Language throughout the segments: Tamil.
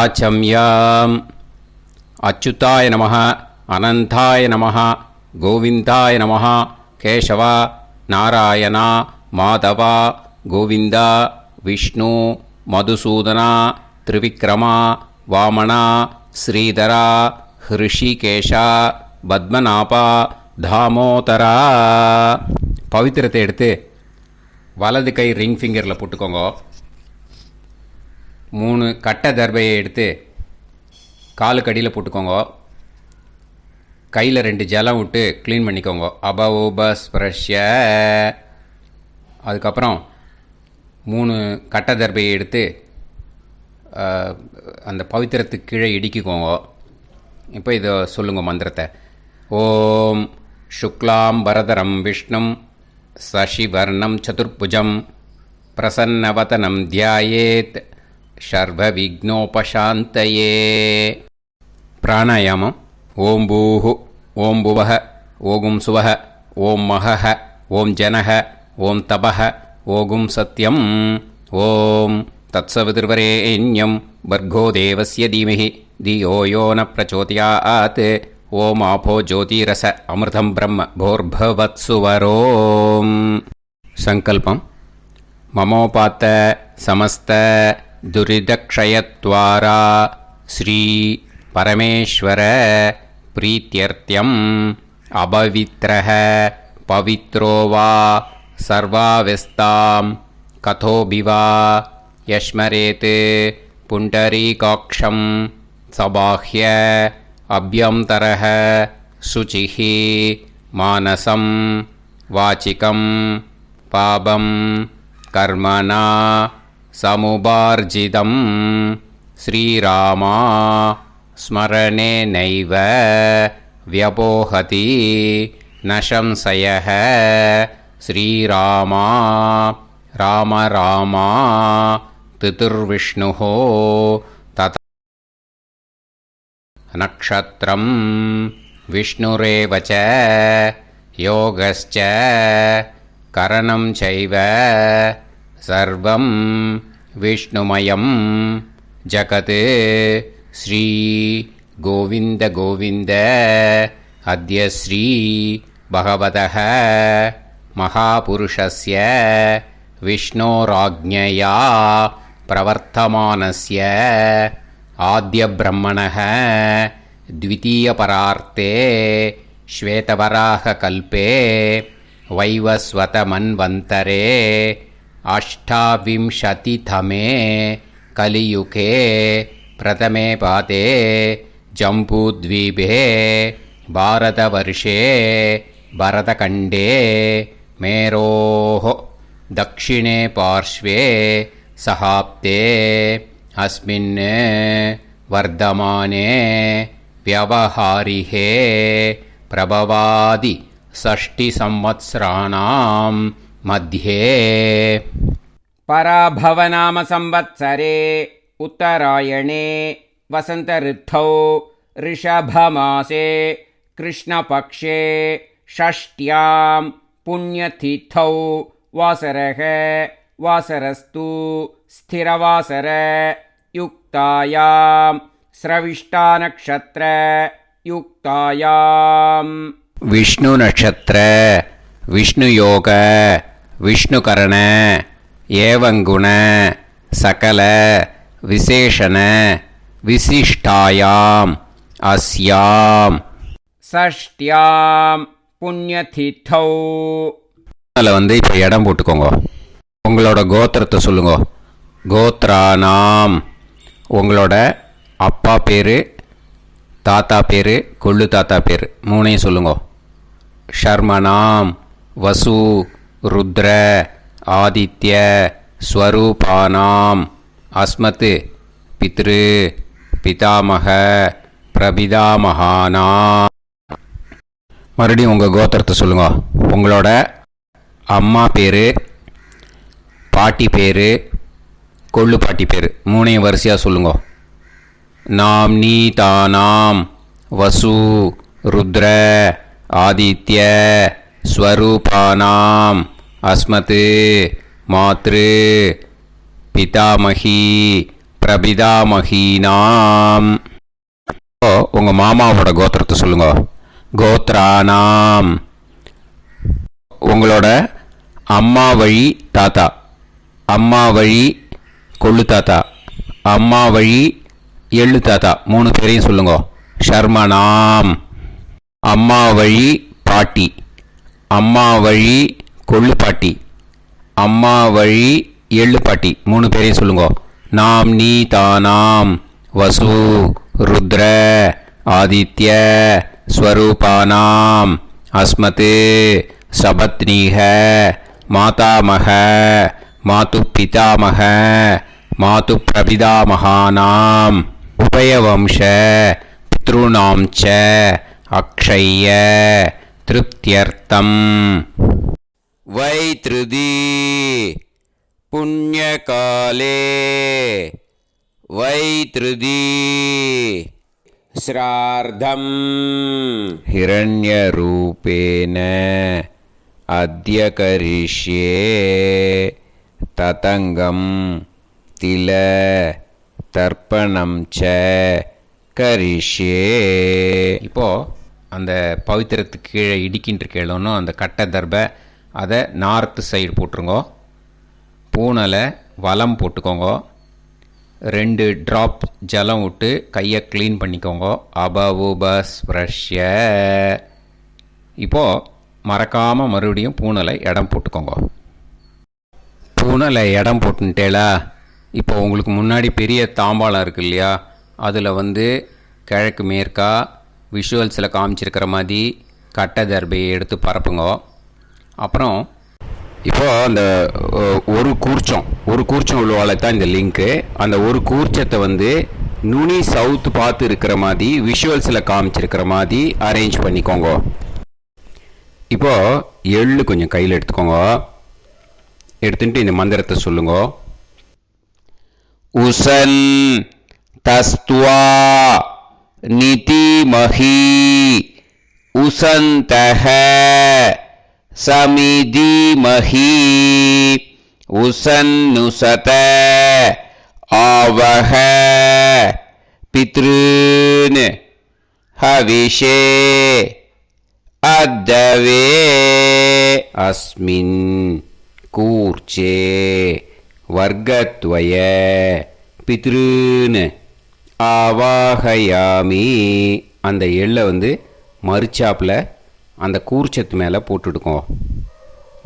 ஆச்சம்யாம். அச்சுதாய நமः, அனந்தாய நமः, கோவிந்தாய நமः, கேசவா, நாராயணா, மாதவா, கோவிந்தா, விஷ்ணு, மதுசூதனா, திரிவிக்ரமா, வாமனா, ஸ்ரீதரா, ஹிருஷிகேஷா, பத்மநாபா, தாமோதரா. பவித்திரத்தை எடுத்து வலது கை ரிங் ஃபிங்கரில் போட்டுக்கோங்க. 3 கட்டை தர்பையை எடுத்து காலுக்கடியில் போட்டுக்கோங்க. கையில் 2 ஜலம் விட்டு க்ளீன் பண்ணிக்கோங்க. அபௌபஸ்பிரஷ்ய. அதுக்கப்புறம் 3 கட்டை தர்பையை எடுத்து அந்த பவித்திரத்துக்கு கீழே இடிக்கிக்கோங்க. இப்போ இதை சொல்லுங்க மந்திரத்தை. ஓம் சுக்லாம் வரதரம் விஷ்ணும் சசிவர்ணம் சதுர்புஜம் பிரசன்னவதனம் தியாயேத் சர்வ விக்னோபசாந்தயே. பிராணாயாமம். ஓம் பூஹு, ஓம் புவஹ, ஓகும் சுவஹ, ஓம் மஹஹ, ஓம் ஜனஹ, ஓம் தபஹ, ஓகும் சத்யம். ஓம் தத்சவிதுர்வரேண்யம் பர்கோ தேவஸ்ய தீமஹி தியோ யோ ந பிரச்சோதயாத். ஓம் ஆபோ ஜோதிரச அமிர்தம் பிரம்ம போர்பவத்சுவரோம். சங்கல்பம். மமோபாத்த சமஸ்த துரிதக்ஷயத்வாரா ஸ்ரீ பரமேஸ்வர பிரீத்யர்த்தியம் அபவித்ரஹ பவித்ரோ வா சர்வாவஸ்தாம் கதோபிவா யஸ்மரேத் புண்டரீகாக்ஷம் சபாஹ்ய அப்யந்தரஹ சுசிஹ மானசம் வாசிகம் பாபம் கர்மணா சமுபார்ஜிதம் ஸ்ரீராமா ஸ்மரணேனைவ வ்யபோஹதி ந சம்சயः. ஸ்ரீராமா ராம ராமா திதிர்விஷ்ணுः தத நக்ஷத்ரம் விஷ்ணுரேவ ச யோகஸ்ச கரணம் சைவ சர்வம் விஷ்ணுமயம் ஜகத். ஸ்ரீ கோவிந்த கோவிந்த அத்ய ஸ்ரீ பகவதः மகாபுருஷஸ்ய விஷ்ணோராஜ்ஞயா பிரவர்த்தமானஸ்ய ஆத்ய பிரம்மணः த்விதீயபரார்த்தே ஸ்வேதவராக கல்பே வைவஸ்வத மன்வந்தரே அஷ்டாவிம்சதிதமே கலியுகே பிரதமே பாதே ஜம்பூத்வீபே பாரதவர்ஷே பரதகண்டே மேரோः தக்ஷிணே பார்ஷ்வே சஹாப்தே அஸ்மின் வர்தமானே व्यवहारिहे प्रभवादि षष्टि संवत्सराणां मध्ये. पराभवनाम संवत्सरे उत्तरायणे वसंत ऋतौ ऋषभमासे कृष्णपक्षे षष्ट्यां पुण्यतिथौ वासरः वासरस्तु स्थिरवासर युक्तायां स्रविष्टा नक्षत्र युक्तायां. विष्णु नक्षत्र विष्णु योग विष्णु करण एवं गुण सकल विशेषण विशिष्टायाम अस्याम षष्ट्यां पुण्यतिथौ. அதில் வந்து இப்போ இடம் போட்டுக்கோங்க. உங்களோட கோத்திரத்தை சொல்லுங்க. கோத்ரானாம். உங்களோட அப்பா பேர், தாத்தா பேர், கொள்ளு தாத்தா பேர் 3ஐயும் சொல்லுங்க. ஷர்மனாம் வசு ருத்ர ஆதித்ய ஸ்வரூபானாம் அஸ்மத் பித்ரு பிதாமக பிரபிதாமகானாம். மறுபடியும் உங்கள் கோத்திரத்தை சொல்லுங்க. உங்களோட அம்மா பேர், பாட்டி பேர், கொள்ளு பாட்டி பேர் 3ஐயும் வரிசையாக சொல்லுங்க. நாம்னி தானாம் வசு ருத்ர ஆதித்ய ஸ்வரூபானாம் அஸ்மத் மாத்ரு பிதாமகி பிரபிதாமகீனாம். உங்கள் மாமாவோட கோத்திரத்தை சொல்லுங்க. கோத்ரானாம். உங்களோட அம்மா வழி தாத்தா, அம்மா வழி கொள்ளு தாத்தா, அம்மா வழி எள்ளு தாத்தா 3 பேரையும் சொல்லுங்க. ஷர்மனாம். அம்மா வழி பாட்டி, அம்மா வழி கொள்ளு பாட்டி, அம்மா வழி எள்ளு பாட்டி 3 பேரையும் சொல்லுங்க. நாம் நீ தானாம் வசு ருத்ர ஆதித்ய ஸ்வரூபானாம் அஸ்மத் சபத்னீக மாதாமக மாது பிதாமக மாது பிரபிதாமகானாம் உபயவம்ச பித்ருணாம் ச அக்ஷய்ய திருப்தியர்த்தம். வைத்ருதி புண்ணியகாலே வைத்ருதி श्रार्धम् हिरण्यरूपेण अद्य करिष्ये ततङ्गं तिल தர்ப்பணம் ச கரிஷ்யே. இப்போது அந்த பவித்திரத்துக்கு கீழே இடிக்கின்ற கேளணும் அந்த கட்டை தர்பை அதை நார்த்து சைடு போட்டுருங்கோ. பூனலை வலம் போட்டுக்கோங்க. 2 ட்ராப் ஜலம் விட்டு கையை க்ளீன் பண்ணிக்கோங்க. அபவுபஸ்ப்ரஷ்ய. இப்போது மறக்காமல் மறுபடியும் பூனலை இடம் போட்டுக்கோங்க. பூனலை இடம் போட்டுட்டேலா. இப்போ உங்களுக்கு முன்னாடி பெரிய தாம்பாளம் இருக்குது இல்லையா, அதில் கிழக்கு மேற்கா விஷுவல்ஸில் காமிச்சிருக்கிற மாதிரி கட்டை தர்பையை எடுத்து பரப்புங்க. அப்புறம் இப்போது அந்த ஒரு கூர்ச்சம் உள்ளவாளை தான் இந்த லிங்க்கு. அந்த ஒரு கூர்ச்சத்தை நுனி சவுத்து பார்த்து இருக்கிற மாதிரி விஷுவல்ஸில் காமிச்சிருக்கிற மாதிரி அரேஞ்ச் பண்ணிக்கோங்க. இப்போது எள்ளு கொஞ்சம் கையில் எடுத்துக்கோங்க. எடுத்துட்டு இந்த மந்திரத்தை சொல்லுங்க. உசன் தஸ்துவா நிதிமஹி உசந்தஹ சமிதிமஹி உசன்னுசத ஆவஹ பித்ருன் ஹவிஷே அத்தவே அஸ்மின் கூர்ச்சே வர்க்கத்வய பித்ருன் ஆவாஹயாமி. அந்த எள்ளை மறுச்சாப்பில் அந்த கூர்ச்சத்து மேலே போட்டுடுக்கோங்க.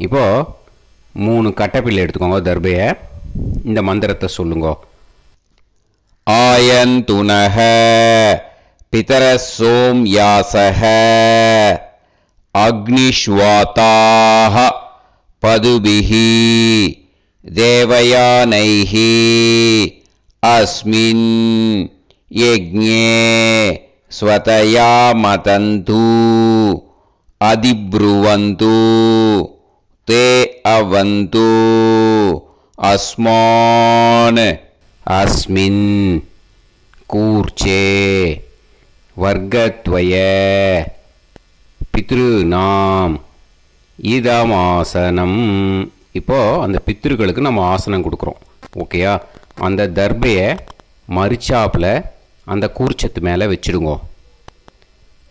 இப்போது 3 கட்டைப்பிள்ளை எடுத்துக்கோங்க தர்பையை. இந்த மந்திரத்தை சொல்லுங்க. ஆயந்துனஹ பிதர சோம்யாசஹ அக்னிஷ்வாதாஹ பதுபிஹி தேவயானைஹி அஸ்மின் யஜ்ஞே ஸ்வதயா மதந்து அதிப்ருவந்து தே அவது அஸ்மான் அஸ்மின் கூர்ச்சே வர்க்கத்வய பித்ருநாம் இதமாசனம். இப்போது அந்த பித்ருக்களுக்கு நம்ம ஆசனம் கொடுக்குறோம். ஓகேயா? அந்த தர்பையை மறுச்சாப்பில் அந்த கூர்ச்சத்து மேலே வச்சுடுங்க.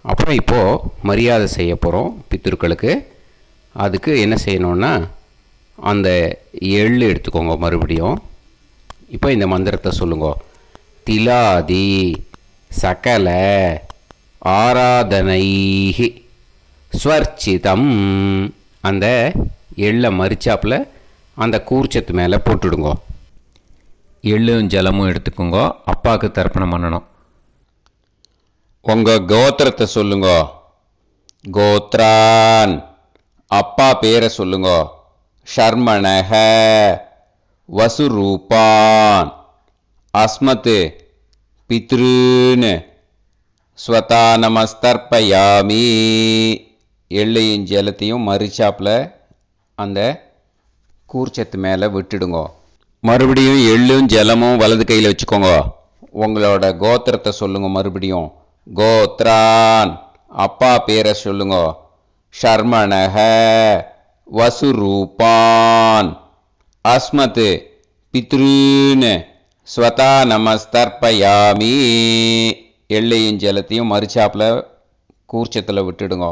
அப்புறம் இப்போது மரியாதை செய்ய போகிறோம் பித்ருக்களுக்கு. அதுக்கு என்ன செய்யணுன்னா அந்த எள்ளு எடுத்துக்கோங்க மறுபடியும். இப்போ இந்த மந்திரத்தை சொல்லுங்க. திலாதி சகல ஆராதனைஹி ஸ்வர்ச்சிதம். அந்த எள்ளை மரிச்சாப்பில் அந்த கூர்ச்சத்து மேலே போட்டுடுங்க. எள்ளும் ஜலமும் எடுத்துக்கோங்க. அப்பாவுக்கு தர்ப்பணம் பண்ணணும். உங்கள் கோத்திரத்தை சொல்லுங்க. கோத்ரான். அப்பா பேரை சொல்லுங்க. ஷர்மணஹ வசுரூபான் அஸ்மத் பித்ருன் ஸ்வதானமஸ்தர்ப்பயாமி. எள்ளையும் ஜலத்தையும் மறுச்சாப்பில் அந்த கூர்ச்சத்து மேலே விட்டுடுங்க. மறுபடியும் எள்ளும் ஜலமும் வலது கையில் வச்சுக்கோங்க. உங்களோட கோத்திரத்தை சொல்லுங்க மறுபடியும். கோத்ரான். அப்பா பேரை சொல்லுங்க. ஷர்மணஹ வசுரூபான் அஸ்மத் பித்ருன் ஸ்வதா நமஸ்தர்ப்பயாமி. எள்ளையும் ஜலத்தையும் மறுச்சாப்பில் கூர்ச்சத்தில் விட்டுடுங்க.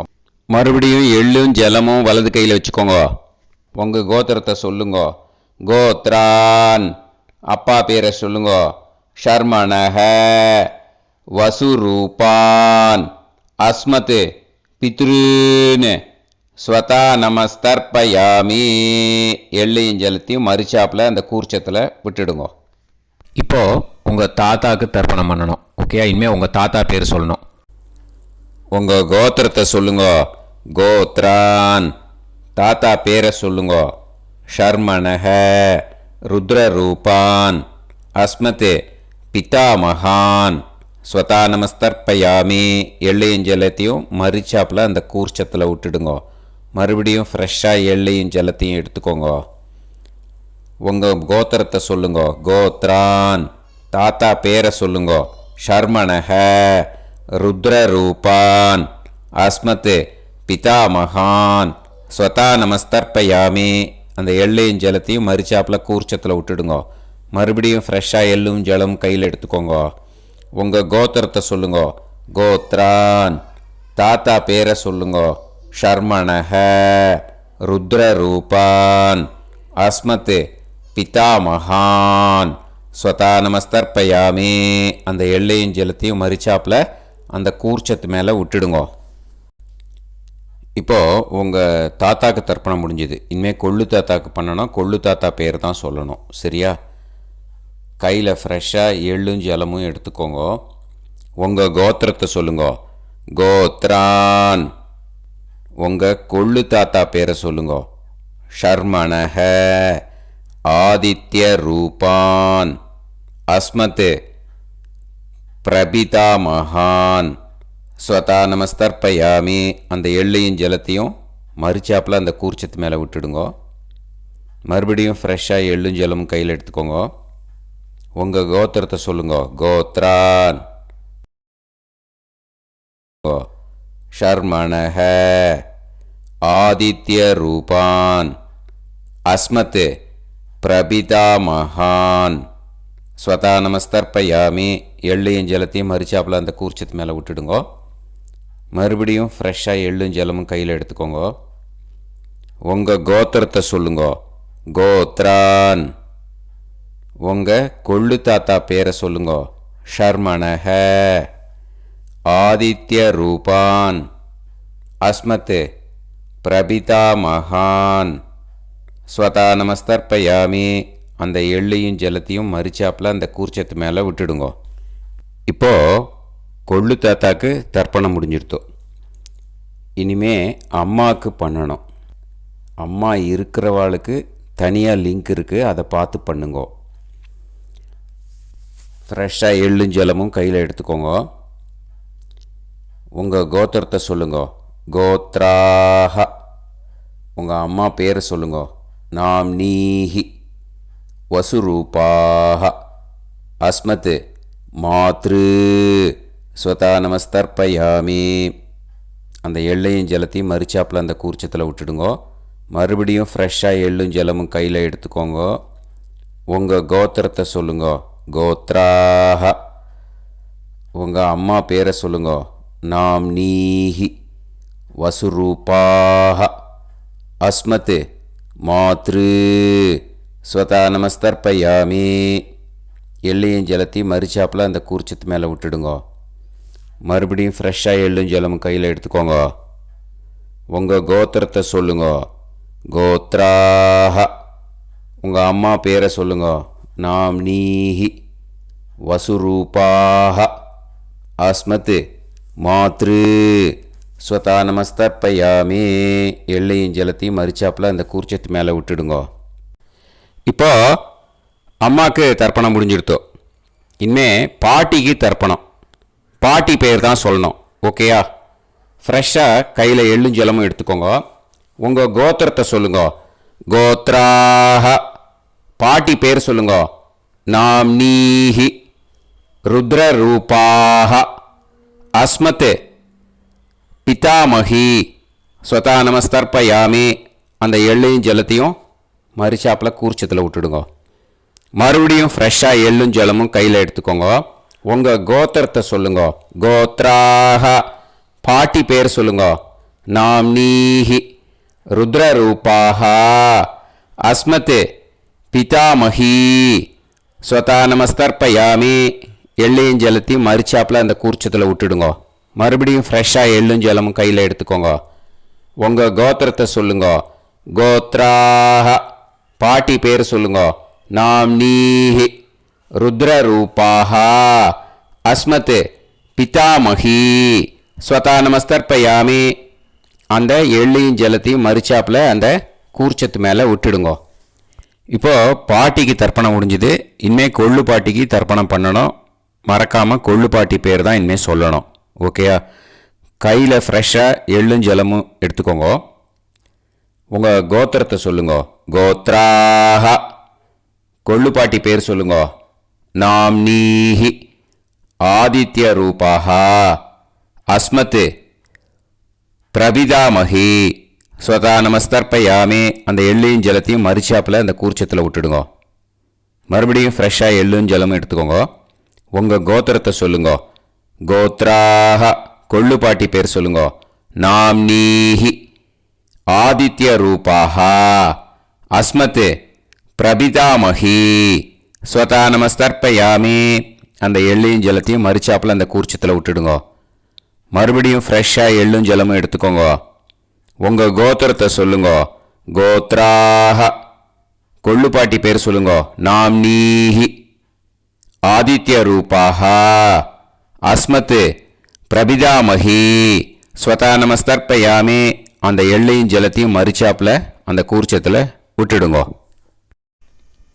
மறுபடியும் எள்ளும் ஜலமும் வலது கையில் வச்சுக்கோங்க. உங்கள் கோத்திரத்தை சொல்லுங்க. கோத்ரான், அப்பா பேரை சொல்லுங்க. ஷர்மணஹ, வசுரூபான், அஸ்மத், பித்ருன்னு. ஸ்வதா நமஸ்தர்ப்பயாமி. எள்ளையும் ஜலத்தையும் மறுச்சாப்பில் அந்த கூர்ச்சத்தில் விட்டுடுங்க. இப்போது உங்கள் தாத்தாவுக்கு தர்ப்பணம் பண்ணணும். ஓகே, இனிமேல் உங்கள் தாத்தா பேர் சொல்லணும். உங்கள் கோத்திரத்தை சொல்லுங்க. கோத்ரான், தாத்தா பேரை சொல்லுங்க. ஷர்மணஹ, ருத்ரரூபான், அஸ்மத், பிதாமகான். ஸ்வதா நமஸ்தர்ப்பயாமி. எள்ளையும் ஜலத்தையும் மறுச்சாப்பில் அந்த கூர்ச்சத்தில் விட்டுடுங்க. மறுபடியும் ஃப்ரெஷ்ஷாக எள்ளையும் ஜலத்தையும் எடுத்துக்கோங்க. உங்கள் கோத்திரத்தை சொல்லுங்க. கோத்ரான், தாத்தா பேரை சொல்லுங்க. ஷர்மணஹ, ருத்ரரூபான், அஸ்மத், பிதாமகான். ஸ்வதா நமஸ்தர்ப்பயாமி. அந்த எள்ளையும் ஜலத்தையும் மறுச்சாப்பில் கூர்ச்சத்தில் விட்டுடுங்க. மறுபடியும் ஃப்ரெஷ்ஷாக எள்ளும் ஜலம் கையில் எடுத்துக்கோங்க. உங்கள் கோத்திரத்தை சொல்லுங்க. கோத்ரான், தாத்தா பேரை சொல்லுங்க. ஷர்மணஹ, ருத்ரரூபான், அஸ்மத், பிதாமகான். ஸ்வதா நமஸ்தர்ப்பயாமி. அந்த எள்ளையும் ஜலத்தையும் மறுச்சாப்பில் அந்த கூர்ச்சத்து மேலே விட்டுடுங்க. இப்போது உங்கள் தாத்தாக்கு தர்ப்பணம் முடிஞ்சுது. இனிமேல் கொள்ளு தாத்தாக்கு பண்ணணும். கொள்ளு தாத்தா பேர் தான் சொல்லணும். சரியா? கையில் ஃப்ரெஷ்ஷாக எள்ளும் ஜலமும் எடுத்துக்கோங்க. உங்கள் கோத்திரத்தை சொல்லுங்க. கோத்ரான், உங்கள் கொள்ளு தாத்தா பேரை சொல்லுங்க. ஷர்மணஹ, ஆதித்ய ரூபான், அஸ்மத், பிரபிதாமகான். ஸ்வதா நமஸ்தர்ப்பயாமி. அந்த எள்ளையும் ஜலத்தையும் மறுச்சாப்பில் அந்த கூர்ச்சத்து மேலே விட்டுடுங்க. மறுபடியும் ஃப்ரெஷ்ஷாக எள்ளும் ஜலமும் கையில் எடுத்துக்கோங்க. உங்கள் கோத்திரத்தை சொல்லுங்க. கோத்ரான், ஷர்மணஹ, ஆதித்ய ரூபான், அஸ்மத், பிரபிதாமகான். ஸ்வதா நமஸ்தர்ப்பயாமி. எள்ளையும் ஜலத்தையும் மறுச்சாப்பில் அந்த கூர்ச்சத்து மேலே விட்டுடுங்க. மறுபடியும் ஃப்ரெஷ்ஷாக எள்ளும் ஜலமும் கையில் எடுத்துக்கோங்க. உங்கள் கோத்திரத்தை சொல்லுங்க. கோத்ரான், உங்கள் கொள்ளு தாத்தா பேரை சொல்லுங்க. ஷர்மணஹ, ஆதித்ய ரூபான், அஸ்மத், பிரபிதாமகான். ஸ்வதா நமஸ்தர்ப்பயாமி. அந்த எள்ளையும் ஜலத்தையும் மறுச்சாப்பில் அந்த கூர்ச்சத்து மேலே விட்டுடுங்க. இப்போது கொள்ளு தாத்தாக்கு தர்ப்பணம் முடிஞ்சிருத்தோம். இனிமே அம்மாவுக்கு பண்ணணும். அம்மா இருக்கிறவாளுக்கு தனியாக லிங்க் இருக்குது, அதை பார்த்து பண்ணுங்க. ஃப்ரெஷ்ஷாக எள்ளும் ஜலமும் கையில் எடுத்துக்கோங்க. உங்கள் கோத்திரத்தை சொல்லுங்க. கோத்ராஹ, உங்கள் அம்மா பேரை சொல்லுங்க. நாம்னீஹி, வசுரூபாஹ, அஸ்மத், மாத்ரு. ஸ்வதா நமஸ்தர்ப்பயாமி. அந்த எள்ளையும் ஜலத்தையும் மறுச்சாப்பில் அந்த கூர்ச்சத்தில் விட்டுடுங்க. மறுபடியும் ஃப்ரெஷ்ஷாக எள்ளும் ஜலமும் கையில் எடுத்துக்கோங்க. உங்கள் கோத்திரத்தை சொல்லுங்க. கோத்ராஹ, உங்கள் அம்மா பேரை சொல்லுங்க. நாம்னீஹி, வசுரூபாஹ, அஸ்மத், மாத்ரு. ஸ்வதா நமஸ்தர்ப்பயாமி. எள்ளையும் ஜலத்தையும் மறுச்சாப்பில் அந்த கூர்ச்சத்து மேலே விட்டுடுங்க. மறுபடியும் ஃப்ரெஷ்ஷாக எள்ளும் ஜலமும் கையில் எடுத்துக்கோங்க. உங்கள் கோத்திரத்தை சொல்லுங்க. கோத்ராஹ, உங்கள் அம்மா பேரை சொல்லுங்க. நாம்னீஹி, வசுரூபாஹ, அஸ்மத், மாத்ரு. ஸ்வதா நமஸ்தர்ப்பயாமி. எள்ளையும் ஜலத்தையும் மறுச்சாப்பில் அந்த கூர்ச்சத்து மேலே விட்டுடுங்க. இப்போ அம்மாவுக்கு தர்ப்பணம் முடிஞ்சிருத்தோம். இனிமே பாட்டிக்கு தர்ப்பணம். பாட்டி பேர் தான் சொல்லணும். ஓகேயா? ஃப்ரெஷ்ஷாக கையில் எள்ளும் ஜலமும் எடுத்துக்கோங்க. உங்கள் கோத்திரத்தை சொல்லுங்க. கோத்ராஹ, பாட்டி பேர் சொல்லுங்க. நாம்னீஹி, ருத்ரரூபாஹ, அஸ்மத், பிதாமகி. ஸ்வதா நமஸ்தர்ப்பயாமி. அந்த எள்ளையும் ஜலத்தையும் மறுச்சாப்பில் கூர்ச்சத்தில் விட்டுடுங்க. மறுபடியும் ஃப்ரெஷ்ஷாக எள்ளும் ஜலமும் கையில் எடுத்துக்கோங்க. உங்கள் கோத்திரத்தை சொல்லுங்க. கோத்ராக. பாட்டி பேர் சொல்லுங்க. நாம்னீஹி ருத்ரரூபாக அஸ்மத் பிதாமகி ஸ்வதா நமஸ்தர்ப்பயாமி. எள்ளையும் ஜலத்தையும் மறிச்சாப்பில் அந்த கூர்ச்சத்தில் விட்டுடுங்க. மறுபடியும் ஃப்ரெஷ்ஷாக எள்ளும் ஜலமும் கையில் எடுத்துக்கோங்க. உங்கள் கோத்திரத்தை சொல்லுங்க. கோத்ராக. பாட்டி பேர் சொல்லுங்க. நாம்னீஹி ருத்ரரூபாக அஸ்மத் பிதாமகி ஸ்வதா நமஸ்தர்ப்பயாமி. அந்த எள்ளையும் ஜலத்தையும் மறிச்சாப்பில் அந்த கூர்ச்சத்து மேலே விட்டுடுங்க. இப்போது பாட்டிக்கு தர்ப்பணம் முடிஞ்சுது. இனிமேல் கொள்ளு பாட்டிக்கு தர்ப்பணம் பண்ணணும். மறக்காமல் கொள்ளு பாட்டி பேர் தான் இனிமேல் சொல்லணும். ஓகேயா? கையில் ஃப்ரெஷ்ஷாக எள்ளும் ஜலமும் எடுத்துக்கோங்க. உங்கள் கோத்திரத்தை சொல்லுங்க. கோத்ராக. கொள்ளு பாட்டி பேர் சொல்லுங்க. நாம்னீஹி ஆதித்ய ரூபாக அஸ்மத் பிரபிதாமகி ஸ்வதா நமஸ்தர்ப்பயாமி. அந்த எள்ளையும் ஜலத்தையும் மறிச்சாப்பில் அந்த கூர்ச்சத்தில் விட்டுடுங்க. மறுபடியும் ஃப்ரெஷ்ஷாக எள்ளும் ஜலமும் எடுத்துக்கோங்க. உங்கள் கோத்திரத்தை சொல்லுங்க. கோத்ராக. கொள்ளு பாட்டி பேர் சொல்லுங்க. நாம்னீஹி ஆதித்ய ரூபாக அஸ்மத் பிரபிதாமகி ஸ்வதா நமஸ்தர்ப்பயாமி. அந்த எள்ளையும் ஜலத்தையும் மறிச்சாப்பில் அந்த கூர்ச்சத்தில் விட்டுடுங்க. மறுபடியும் ஃப்ரெஷ்ஷாக எள்ளும் ஜலமும் எடுத்துக்கோங்க. உங்கள் கோத்திரத்தை சொல்லுங்க. கோத்ராக. கொள்ளு பாட்டி பேர் சொல்லுங்க. நாம்னீஹி ஆதித்ய ரூபாக அஸ்மத் பிரபிதாமகி ஸ்வதா நமஸ்தர்ப்பயாமி. அந்த எள்ளையும் ஜலத்தையும் மறிச்சாப்பில் அந்த கூர்ச்சத்தில் விட்டுடுங்க.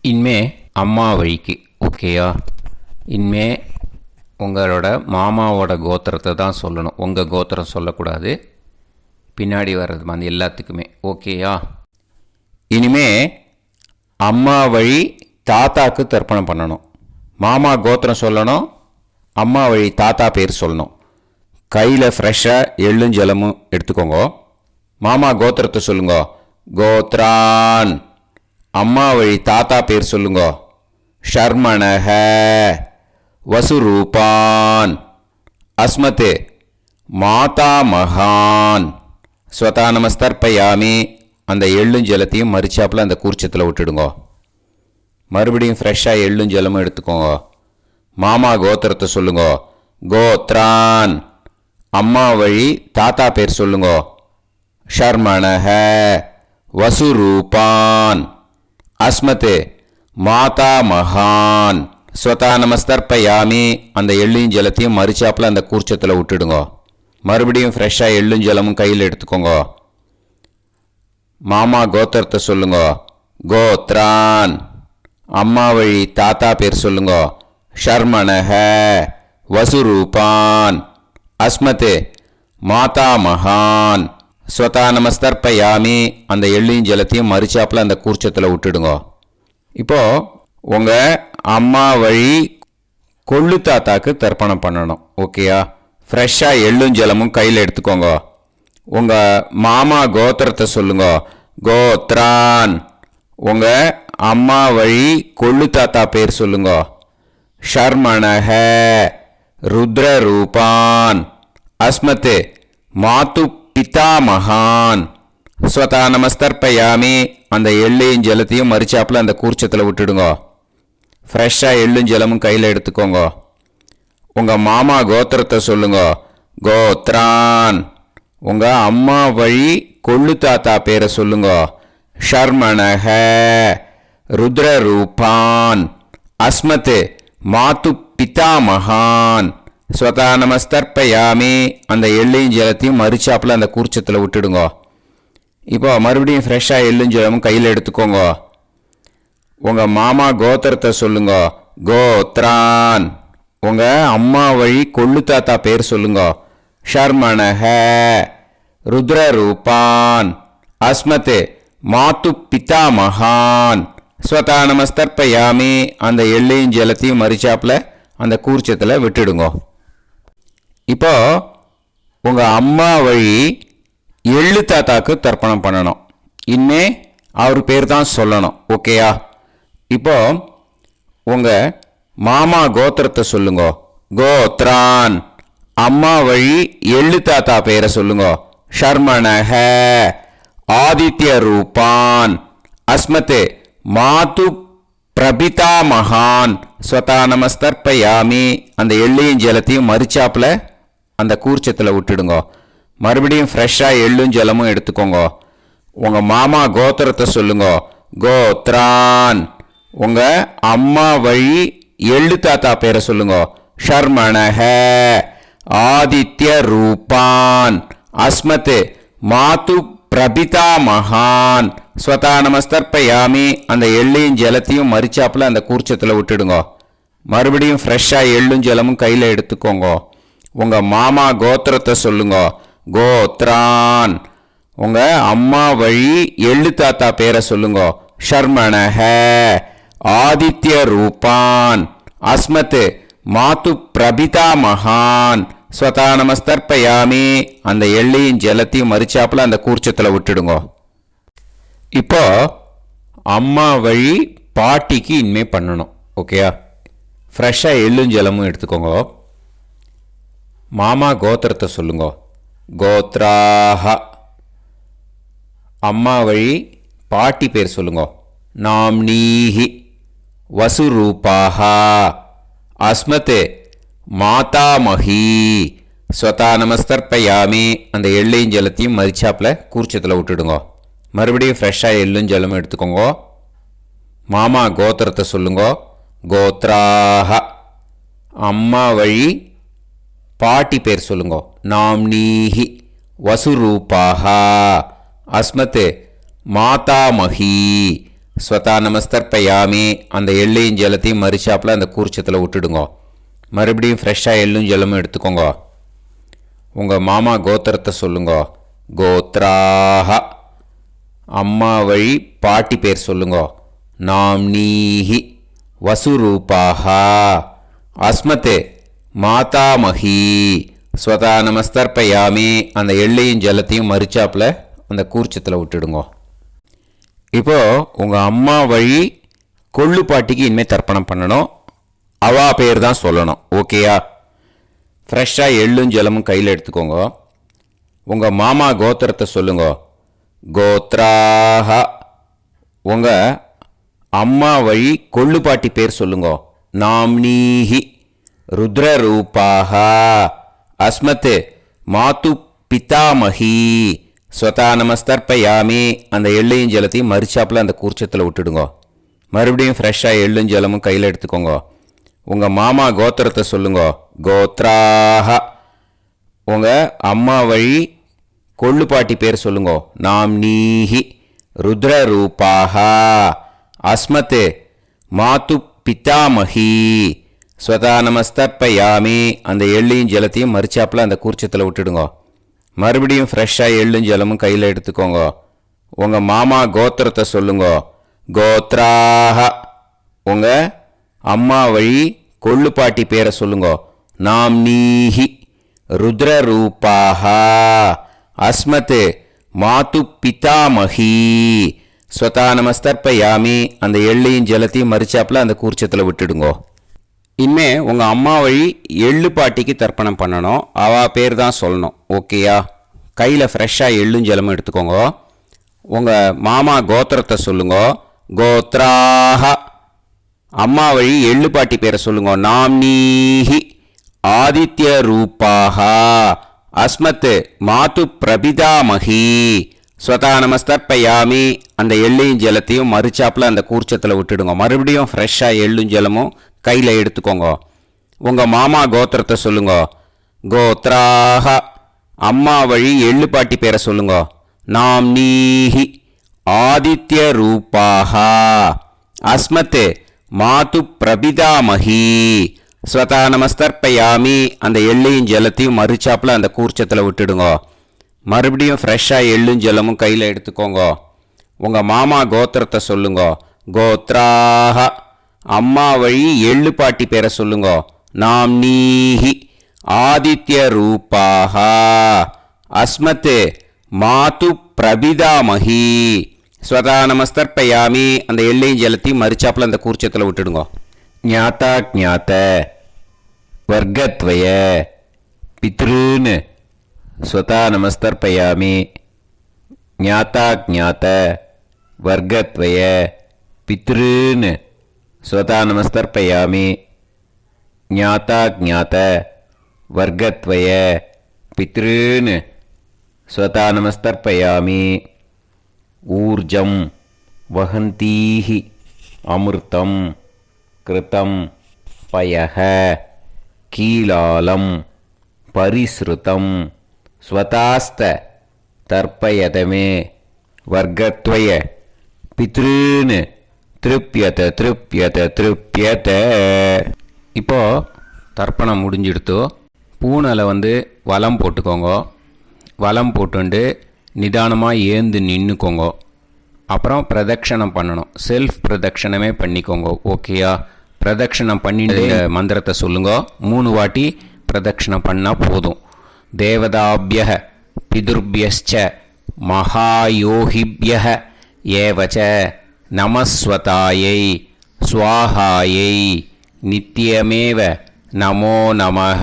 இனிமே அம்மா வழிக்கு. ஓகேயா? இனிமே உங்களோட மாமாவோட கோத்திரத்தை தான் சொல்லணும். உங்கள் கோத்திரம் சொல்லக்கூடாது. பின்னாடி வர்றது வந்து எல்லாத்துக்குமே. ஓகேயா? இனிமே அம்மா வழி தாத்தாக்கு தர்ப்பணம் பண்ணணும். மாமா கோத்திரம் சொல்லணும். அம்மா வழி தாத்தா பேர் சொல்லணும். கையில் ஃப்ரெஷ்ஷாக எள்ளும் ஜலமும் எடுத்துக்கோங்க. மாமா கோத்திரத்தை சொல்லுங்க. கோத்ரான். அம்மா வழி தாத்தா பேர் சொல்லுங்க. ஷர்மணஹ வசுரூபான் அஸ்மத் மாதா மகான் ஸ்வதா நமஸ்தர்ப்பயாமி. அந்த எள்ளும் ஜலத்தையும் மறிச்சாப்பில் அந்த கூர்ச்சத்தில் விட்டுடுங்க. மறுபடியும் ஃப்ரெஷ்ஷாக எள்ளும் ஜலமும் எடுத்துக்கோங்க. மாமா கோத்திரத்தை சொல்லுங்க. கோத்ரான். அம்மா வழி தாத்தா பேர் சொல்லுங்க. ஷர்மணஹ வசுரூபான் அஸ்மத் மாதா மகான் ஸ்வதா நமஸ்தர்ப்பயாமி. அந்த எள்ளையும் ஜலத்தையும் மறிச்சாப்பில் அந்த கூர்ச்சத்தில் விட்டுடுங்க. மறுபடியும் ஃப்ரெஷ்ஷாக எள்ளும் ஜலமும் கையில் எடுத்துக்கோங்க. மாமா கோத்திரத்தை சொல்லுங்க. கோத்ரான். அம்மா வழி தாத்தா பேர் சொல்லுங்க. ஷர்மணஹ வசுரூபான் அஸ்மத் மாதா மகான் ஸ்வதா நமஸ்தர்ப்பயாமி. அந்த எள்ளையும் ஜலத்தையும் மறிச்சாப்பில் அந்த கூர்ச்சத்தில் விட்டுடுங்க. இப்போது உங்கள் அம்மா வழி கொள்ளு தாத்தாக்கு தர்ப்பணம் பண்ணணும். ஓகேயா? ஃப்ரெஷ்ஷாக எள்ளும் ஜலமும் கையில் எடுத்துக்கோங்க. உங்கள் மாமா கோத்திரத்தை சொல்லுங்க. கோத்ரான். உங்கள் அம்மா வழி கொள்ளு தாத்தா பேர் சொல்லுங்க. ஷர்மணஹ ருத்ரரூபான் அஸ்மத் மாது பிதாமகான் ஸ்வதா நமஸ்தர்ப்பயாமி. அந்த எள்ளையும் ஜலத்தையும் மறிச்சாப்பில் அந்த கூர்ச்சத்தில் விட்டுடுங்க. ஃப்ரெஷ்ஷாக எள்ளும் ஜலமும் கையில் எடுத்துக்கோங்க. உங்கள் மாமா கோத்திரத்தை சொல்லுங்க. கோத்ரான். உங்கள் அம்மா வழி கொள்ளு தாத்தா பேரை சொல்லுங்க. ஷர்மணஹ ருத்ரரூபான் அஸ்மத் மாது பிதாமகான் ஸ்வதா நமஸ்தர்ப்பயாமி. அந்த எள்ளையும் ஜலத்தையும் மறிச்சாப்பில் அந்த கூர்ச்சத்தில் விட்டுடுங்க. இப்போ மறுபடியும் ஃப்ரெஷ்ஷாக எள்ளும் ஜலமும் கையில் எடுத்துக்கோங்க. உங்கள் மாமா கோத்திரத்தை சொல்லுங்க. கோத்ரான். உங்கள் அம்மா வழி கொள்ளு தாத்தா பேர் சொல்லுங்க. ஷர்மணஹ ருத்ரரூபான் அஸ்மத் மாது பிதாமகான் ஸ்வதா நமஸ்தர்ப்பயாமி. அந்த எள்ளையும் ஜலத்தையும் மறிச்சாப்பில் அந்த கூர்ச்சத்தில் விட்டுடுங்க. இப்போ உங்கள் அம்மா வழி எள்ளு தாத்தாக்கு தர்ப்பணம் பண்ணணும். இனிமே அவர் பேர் தான் சொல்லணும். ஓகேயா? இப்போ உங்கள் மாமா கோத்திரத்தை சொல்லுங்க. கோத்ரான். அம்மா வழி எள்ளு தாத்தா பெயரை சொல்லுங்க. ஷர்மணஹ. ஆதித்ய ரூபான். அஸ்மதே மாது பிரபிதா மகான் ஸ்வதா நமஸ்தர்ப்பயாமி. அந்த எள்ளையும் ஜலத்தையும் மறிச்சாப்பில் அந்த கூர்ச்சத்தில் விட்டுடுங்க. மறுபடியும் ஃப்ரெஷ்ஷாக எள்ளும் ஜலமும் எடுத்துக்கோங்க. உங்கள் மாமா கோத்திரத்தை சொல்லுங்க. கோத்ரான். உங்கள் அம்மா வழி எள்ளு தாத்தா பேரை சொல்லுங்க. ஷர்மணஹ. ஆதித்ய ரூபான். அஸ்மத் மாது பிரபிதா மகான் ஸ்வதா நமஸ்தர்ப்பயாமி. அந்த எள்ளையும் ஜலத்தையும் மறிச்சாப்பில் அந்த கூர்ச்சத்தில் விட்டுடுங்க. மறுபடியும் ஃப்ரெஷ்ஷாக எள்ளும் ஜலமும் கையில் எடுத்துக்கோங்க. உங்கள் மாமா கோத்திரத்தை சொல்லுங்க. கோத்ரான். உங்கள் அம்மா வழி எள்ளு தாத்தா பேரை சொல்லுங்க. ஷர்மணஹ. ஆதித்ய ரூபான். அஸ்மத் மாது பிரபிதா மகான் ஸ்வதா நமஸ்தர்ப்பயாமி. அந்த எள்ளையும் ஜலத்தையும் மறிச்சாப்பில் அந்த கூர்ச்சத்தில் விட்டுடுங்க. இப்போ அம்மா வழி பாட்டிக்கு இனிமே பண்ணணும். ஓகேயா? ஃப்ரெஷ்ஷாக எள்ளும் ஜலமும் எடுத்துக்கோங்க. மாமா கோத்திரத்தை சொல்லுங்க. கோத்ராஹ. அம்மா வழி பாட்டி பேர் சொல்லுங்க. நாம்னீஹி. வசுரூபாஹ. அஸ்மத் மாதாமஹி ஸ்வதா நமஸ்தர்ப்பயாமி. அந்த எள்ளையும் ஜலத்தையும் மறிச்சாப்பில் கூர்ச்சத்தில் விட்டுடுங்க. மறுபடியும் ஃப்ரெஷ்ஷாக எள்ளும் ஜலமும் எடுத்துக்கோங்க. மாமா கோத்திரத்தை சொல்லுங்க. கோத்ராஹ. அம்மா வழி பாட்டி பேர் சொல்லுங்க. நாம்னீஹி. வசுரூபாஹ. அஸ்மத் மாதாமஹி ஸ்வதா நமஸ்தர்ப்பயாமி. அந்த எள்ளையும் ஜலத்தையும் மறிச்சாப்பில் அந்த கூர்ச்சத்தில் விட்டுடுங்க. மறுபடியும் ஃப்ரெஷ்ஷாக எள்ளும் ஜலமும் எடுத்துக்கோங்க. உங்கள் மாமா கோத்திரத்தை சொல்லுங்க. கோத்ராஹ. அம்மா வழி பாட்டி பேர் சொல்லுங்க. நாம்னீஹி. வசுரூபாஹ. அஸ்மத் மாதாமஹி ஸ்வதா நமஸ்தர்ப்பயாமி. அந்த எள்ளையும் ஜலத்தையும் மறிச்சாப்பில் அந்த கூர்ச்சத்தில் விட்டுடுங்க. இப்போது உங்கள் அம்மா வழி கொள்ளு பாட்டிக்கு இனிமேல் தர்ப்பணம் பண்ணணும். அவா பேர் தான் சொல்லணும். ஓகேயா? ஃப்ரெஷ்ஷாக எள்ளும் ஜலமும் கையில் எடுத்துக்கோங்க. உங்கள் மாமா கோத்திரத்தை சொல்லுங்க. கோத்ராஹ. உங்கள் அம்மா வழி கொள்ளு பாட்டி பேர் சொல்லுங்க. நாம்னீஹி. ருத்ரரூபாஹ. அஸ்மத் மாது பிதாமஹி ஸ்வதா நமஸ்தர்ப்பயாமி. அந்த எள்ளையும் ஜலத்தையும் மறிச்சாப்பில் அந்த கூர்ச்சத்தில் விட்டுடுங்க. மறுபடியும் ஃப்ரெஷ்ஷாக எள்ளும் ஜலமும் கையில் எடுத்துக்கோங்க. உங்கள் மாமா கோத்திரத்தை சொல்லுங்க. கோத்ராஹ. உங்கள் அம்மா வழி கொள்ளு பாட்டி பேர் சொல்லுங்க. நாம்னீஹி. ருத்ரரூபாஹ. அஸ்மத் மாது பிதாமஹி ஸ்வதா நமஸ்தர்ப்பயாமி. அந்த எள்ளையும் ஜலத்தையும் மறிச்சாப்பில் அந்த கூர்ச்சத்தில் விட்டுடுங்க. மறுபடியும் ஃப்ரெஷ்ஷாக எள்ளும் ஜலமும் கையில் எடுத்துக்கோங்க. உங்கள் மாமா கோத்திரத்தை சொல்லுங்க. கோத்ராஹ. உங்கள் அம்மா வழி கொள்ளு பாட்டி பேரை சொல்லுங்க. நாம்னீஹி. ருத்ரரூபாஹ. அஸ்மத் மாது பிதாமஹி ஸ்வதா நமஸ்தர்ப்பயாமி. அந்த எள்ளையும் ஜலத்தையும் மறிச்சாப்பில் அந்த கூர்ச்சத்தில் விட்டுடுங்க. இனிமே உங்கள் அம்மா வழி எள்ளு பாட்டிக்கு தர்ப்பணம் பண்ணணும். அவா பேர் தான் சொல்லணும். ஓகேயா? கையில் ஃப்ரெஷ்ஷாக எள்ளும் ஜலமும் எடுத்துக்கோங்க. உங்கள் மாமா கோத்திரத்தை சொல்லுங்க. கோத்ராஹ. அம்மா வழி எள்ளு பாட்டி பேரை சொல்லுங்க. நாம்னீஹி. ஆதித்ய ரூபாஹ. அஸ்மத் மாது பிரபிதாமஹி ஸ்வதா நமஸ்தர்ப்பயாமி. அந்த எள்ளையும் ஜலத்தையும் மறிச்சாப்பில் அந்த கூர்ச்சத்தில் விட்டுடுங்க. மறுபடியும் ஃப்ரெஷ்ஷாக எள்ளும் ஜலமும் கையில் எடுத்துக்கோங்க. உங்கள் மாமா கோத்திரத்தை சொல்லுங்க. கோத்ராஹ. அம்மா வழி எள்ளு பாட்டி பேரை சொல்லுங்க. நாம்னீஹி. ஆதித்ய ரூபாஹ. அஸ்மத் மாது பிரபிதாமஹி ஸ்வதா நமஸ்தர்ப்பயாமி. அந்த எள்ளையும் ஜலத்தையும் மறிச்சாப்பில் அந்த கூர்ச்சத்தில் விட்டுடுங்க. மறுபடியும் ஃப்ரெஷ்ஷாக எள்ளும் ஜலமும் கையில் எடுத்துக்கோங்க. உங்கள் மாமா கோத்திரத்தை சொல்லுங்க. கோத்ராஹ. அம்மா வழி எள்ளு பாட்டி பேரை சொல்லுங்க. நாம்னீஹி. ஆதித்ய ரூபாஹ. அஸ்மத் மாது பிரபிதாமஹி ஸ்வதா நமஸ்தர்ப்பயாமி. அந்த எள்ளையும் ஜலத்தையும் மறிச்சாப்பில் அந்த கூர்ச்சத்தில் விட்டுடுங்க. ஞாதா ஞாத வர்க்கத்வய பித்ருன் ஸ்வதா நமஸ்தர்ப்பயாமி ஞாதா ஞாத வர்க்கத்வய பித்ருன் ஸ்வதா நமஸ்தர்ப்பயாமி ஞாதா ஞாத வர்க்கத்வய பித்ருன் ஸ்வதா நமஸ்தர்ப்பயாமி ஊர்ஜம் வஹந்தீஹி அமிர்தம் கிருதம் பயஹ கீலாலம் பரிஸ்ருதம் ஸ்வதாஸ்த தர்ப்பயதமே வர்க்கத்வய பித்ருன் திருப்யத திருப்யத திருப்யத. இப்போ தர்ப்பணம் முடிஞ்சிடுத்தோ பூனலை வலம் போட்டுக்கோங்க. வலம் போட்டுண்டு நிதானமாக ஏந்து நின்றுக்கோங்க. அப்புறம் பிரதட்சணம் பண்ணணும். செல்ஃப் பிரதட்சணமே பண்ணிக்கோங்க. ஓகேயா? பிரதட்சணம் பண்ணிட்டு மந்திரத்தை சொல்லுங்க. 3 வாட்டி பிரதட்சணம் பண்ணால் போதும். தேவதாபிய பிதுர்பியச்ச மகாயோகிபிய ஏவச்ச நமஸ்வதாயை ஸ்வாஹாயை நித்யமேவ நமோ நமஹ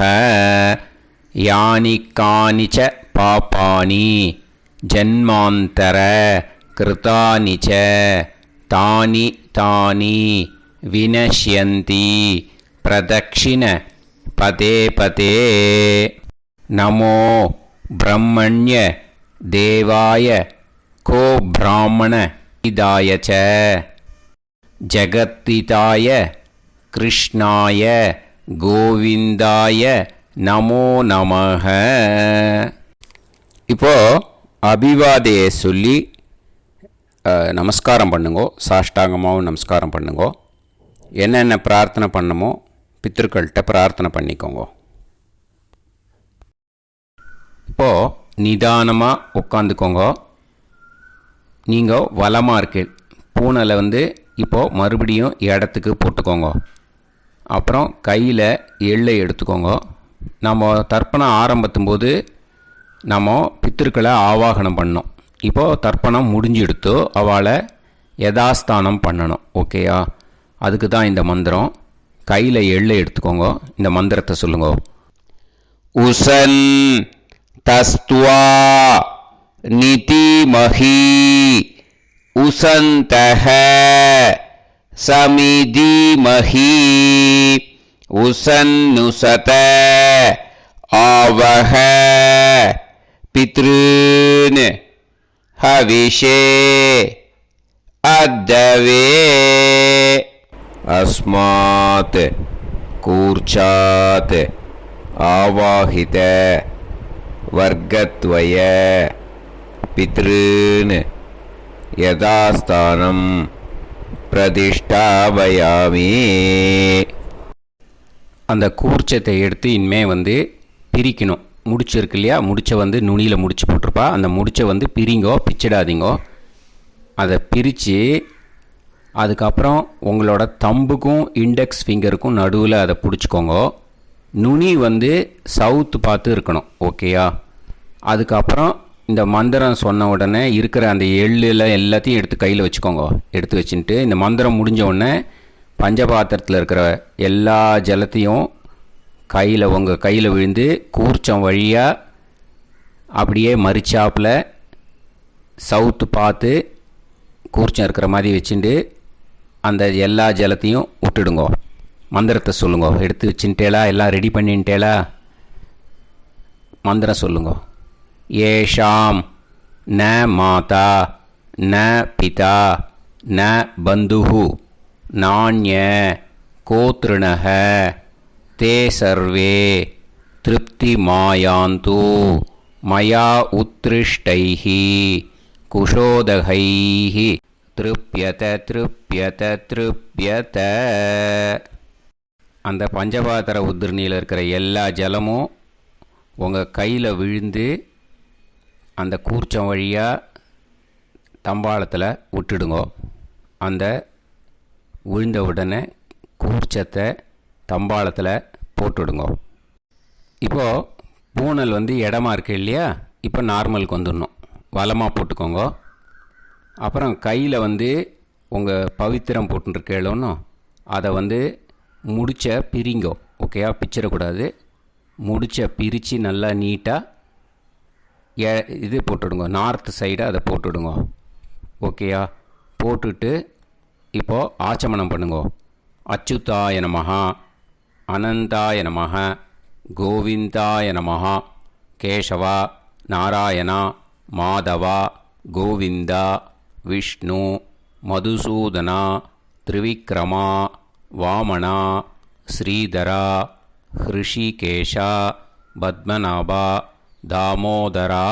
யானி கானிச்ச பாபானி ஜன்மாந்தர கிருதானி ச தானி தானி வினஷ்யந்தி பிரதக்ஷிண பதே பதே நமோ பிரம்மண்ய தேவாய கோ பிராமண இதாய ச ஜகத்திதாய கிருஷ்ணாய கோவிந்தாய நமோ நமஹ. இப்போ அபிவாதையை சொல்லி நமஸ்காரம் பண்ணுங்கோ. சாஷ்டாங்கமாகவும் நமஸ்காரம் பண்ணுங்கோ. என்னென்ன பிரார்த்தனை பண்ணமோ பித்ருக்கள்கிட்ட பிரார்த்தனை பண்ணிக்கோங்க. இப்போது நிதானமாக உட்காந்துக்கோங்க. நீங்கள் வலமாக இருக்கு பூனலை இப்போது மறுபடியும் இடத்துக்கு போட்டுக்கோங்க. அப்புறம் கையில் எள்ளை எடுத்துக்கோங்க. நம்ம தர்ப்பணம் ஆரம்பித்தும்போது நம்ம பித்திருக்களை ஆவாகனம் பண்ணோம். இப்போது தர்ப்பணம் முடிஞ்செடுத்து அவளை யதாஸ்தானம் பண்ணணும். ஓகேயா? அதுக்கு தான் இந்த மந்திரம். கையில் எள்ளை எடுத்துக்கோங்க. இந்த மந்திரத்தை சொல்லுங்க. உசன் தஸ்துவா நிதிமஹி உசந்தஹ சமிதிமஹி உசன்னுசத ஆவஹ பித்ருன் ஹவிஷே அத்தவே அஸ்மாத் கூர்ச்சாத் ஆவாஹித வர்க்கத்வய பித்ருன் யதாஸ்தானம் பிரதிஷ்டாபயாமி. அந்த கூர்ச்சத்தை எடுத்து இனிமே பிரிக்கணும். முடிச்சிருக்கு இல்லையா? முடிச்சை நுனியில் முடிச்சு போட்டிருப்பா. அந்த முடிச்சை பிரிங்கோ, பிச்சிடாதீங்கோ. அதை பிரித்து அதுக்கப்புறம் உங்களோட தம்புக்கும் இண்டெக்ஸ் ஃபிங்கருக்கும் நடுவில் அதை பிடிச்சிக்கோங்க. நுனி சவுத்து பார்த்து இருக்கணும். ஓகேயா? அதுக்கப்புறம் இந்த மந்திரம் சொன்ன உடனே இருக்கிற அந்த எள்ளில் எல்லாத்தையும் எடுத்து கையில் வச்சுக்கோங்க. எடுத்து வச்சுட்டு இந்த மந்திரம் முடிஞ்ச உடனே பஞ்சபாத்திரத்தில் இருக்கிற எல்லா ஜலத்தையும் உங்கள் கையில் விழுந்து கூர்ச்சம் வழியாக அப்படியே மறிச்சாப்பில் சவுத்து பார்த்து கூர்ச்சம் இருக்கிற மாதிரி வச்சுட்டு அந்த எல்லா ஜலத்தையும் விட்டுடுங்க. மந்திரத்தை சொல்லுங்க. எடுத்து வச்சுட்டேலா? எல்லாம் ரெடி பண்ணிட்டேலா? மந்திரம் சொல்லுங்க. ஏஷாம் ந மாதா ந பிதா ந பந்துஹு நாண்ய கோத்ருணஹ தே சர்வே திருப்தி மாயாந்து மயா உத்ருஷ்டைஹி குஷோதகைஹி திருப்யத திருப்யத திருப்யத. அந்த பஞ்சபாத்திர உதிர்ணியில் இருக்கிற எல்லா ஜலமும் உங்கள் கையில் விழுந்து அந்த கூர்ச்சம் வழியாக தம்பாளத்தில் விட்டுடுங்க. அந்த விழுந்த உடனே கூர்ச்சத்தை தம்பாளத்தில் போட்டுடுங்க. இப்போது பூனல் இடமா இருக்கு இல்லையா? இப்போ நார்மலுக்கு வந்துடணும். வலமாக போட்டுக்கோங்க. அப்புறம் கையில் உங்கள் பவித்திரம் போட்டுருக்கேளோன்னு அதை முடிச்ச பிரிங்கோ. ஓகேயா, பிச்சிடக்கூடாது. முடிச்ச பிரித்து நல்லா நீட்டாக இது போட்டுவிடுங்க, நார்த் சைடு அதை போட்டுவிடுங்க. ஓகேயா, போட்டுட்டு இப்போது ஆச்சமனம் பண்ணுங்க. அச்சுதாய நமஹ, அனந்தாய நமஹ, கோவிந்தாய நமஹ, கேசவா, நாராயணா, மாதவா, கோவிந்தா, விஷ்ணு, மதுசூதனா, திரிவிக்ரமா, வாமனா, ஸ்ரீதரா, ஹிருஷிகேஷா, பத்மநாபா, தாமோதரா.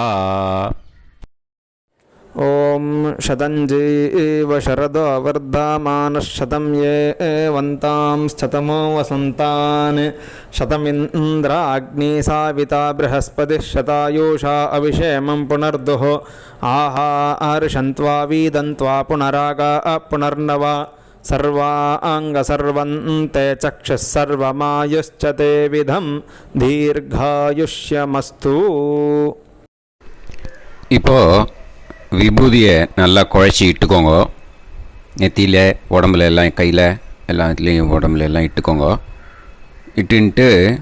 ॐ शतञ्जीव शरदो वर्धमानः शतं ये एवन्तां शतमो वसन्तान् शतमिन्द्राग्नी साविता बृहस्पतिः शतायुषा अभिषेमं पुनर्दुः आहार्षन्त्वा वीदन्त्वा पुनरागा पुनर्नव सर्वाङ्गसर्वन्ते चक्षुः सर्वमायुश्च ते विधं दीर्घायुष्यमस्तु. இப்போது விபூதியை நல்லா குழச்சி இட்டுக்கோங்க. நெத்தியில், உடம்புல எல்லாம், கையில் எல்லாத்துலேயும் உடம்புல எல்லாம் இட்டுக்கோங்க. இட்டுன்ட்டு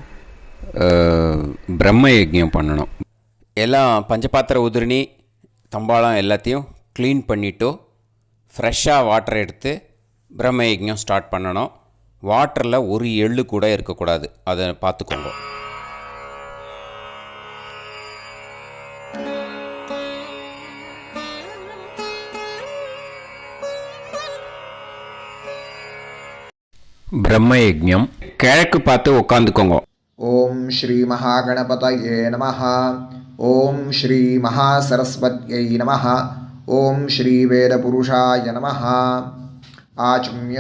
பிரம்ம யஜ்ஞம் பண்ணணும். எல்லாம் பஞ்சபாத்திர உதிரணி தம்பாளம் எல்லாத்தையும் க்ளீன் பண்ணிவிட்டு ஃப்ரெஷ்ஷாக வாட்டர் எடுத்து பிரம்ம யஜ்ஞம் ஸ்டார்ட் பண்ணணும். வாட்டரில் ஒரு எள்ளு கூட இருக்கக்கூடாது, அதை பார்த்துக்கோங்க. பிரம்ம யஜ்ஞம் கிழக்கு பார்த்து உட்காந்துக்கோங்க. ஓம் ஸ்ரீ மகாகணபதயே நமஹ. ஓம் ஸ்ரீ மகாசரஸ்வத்யை நமஹ. ஓம் ஸ்ரீ வேதபுருஷாய நமஹ. ஆச்ம்ய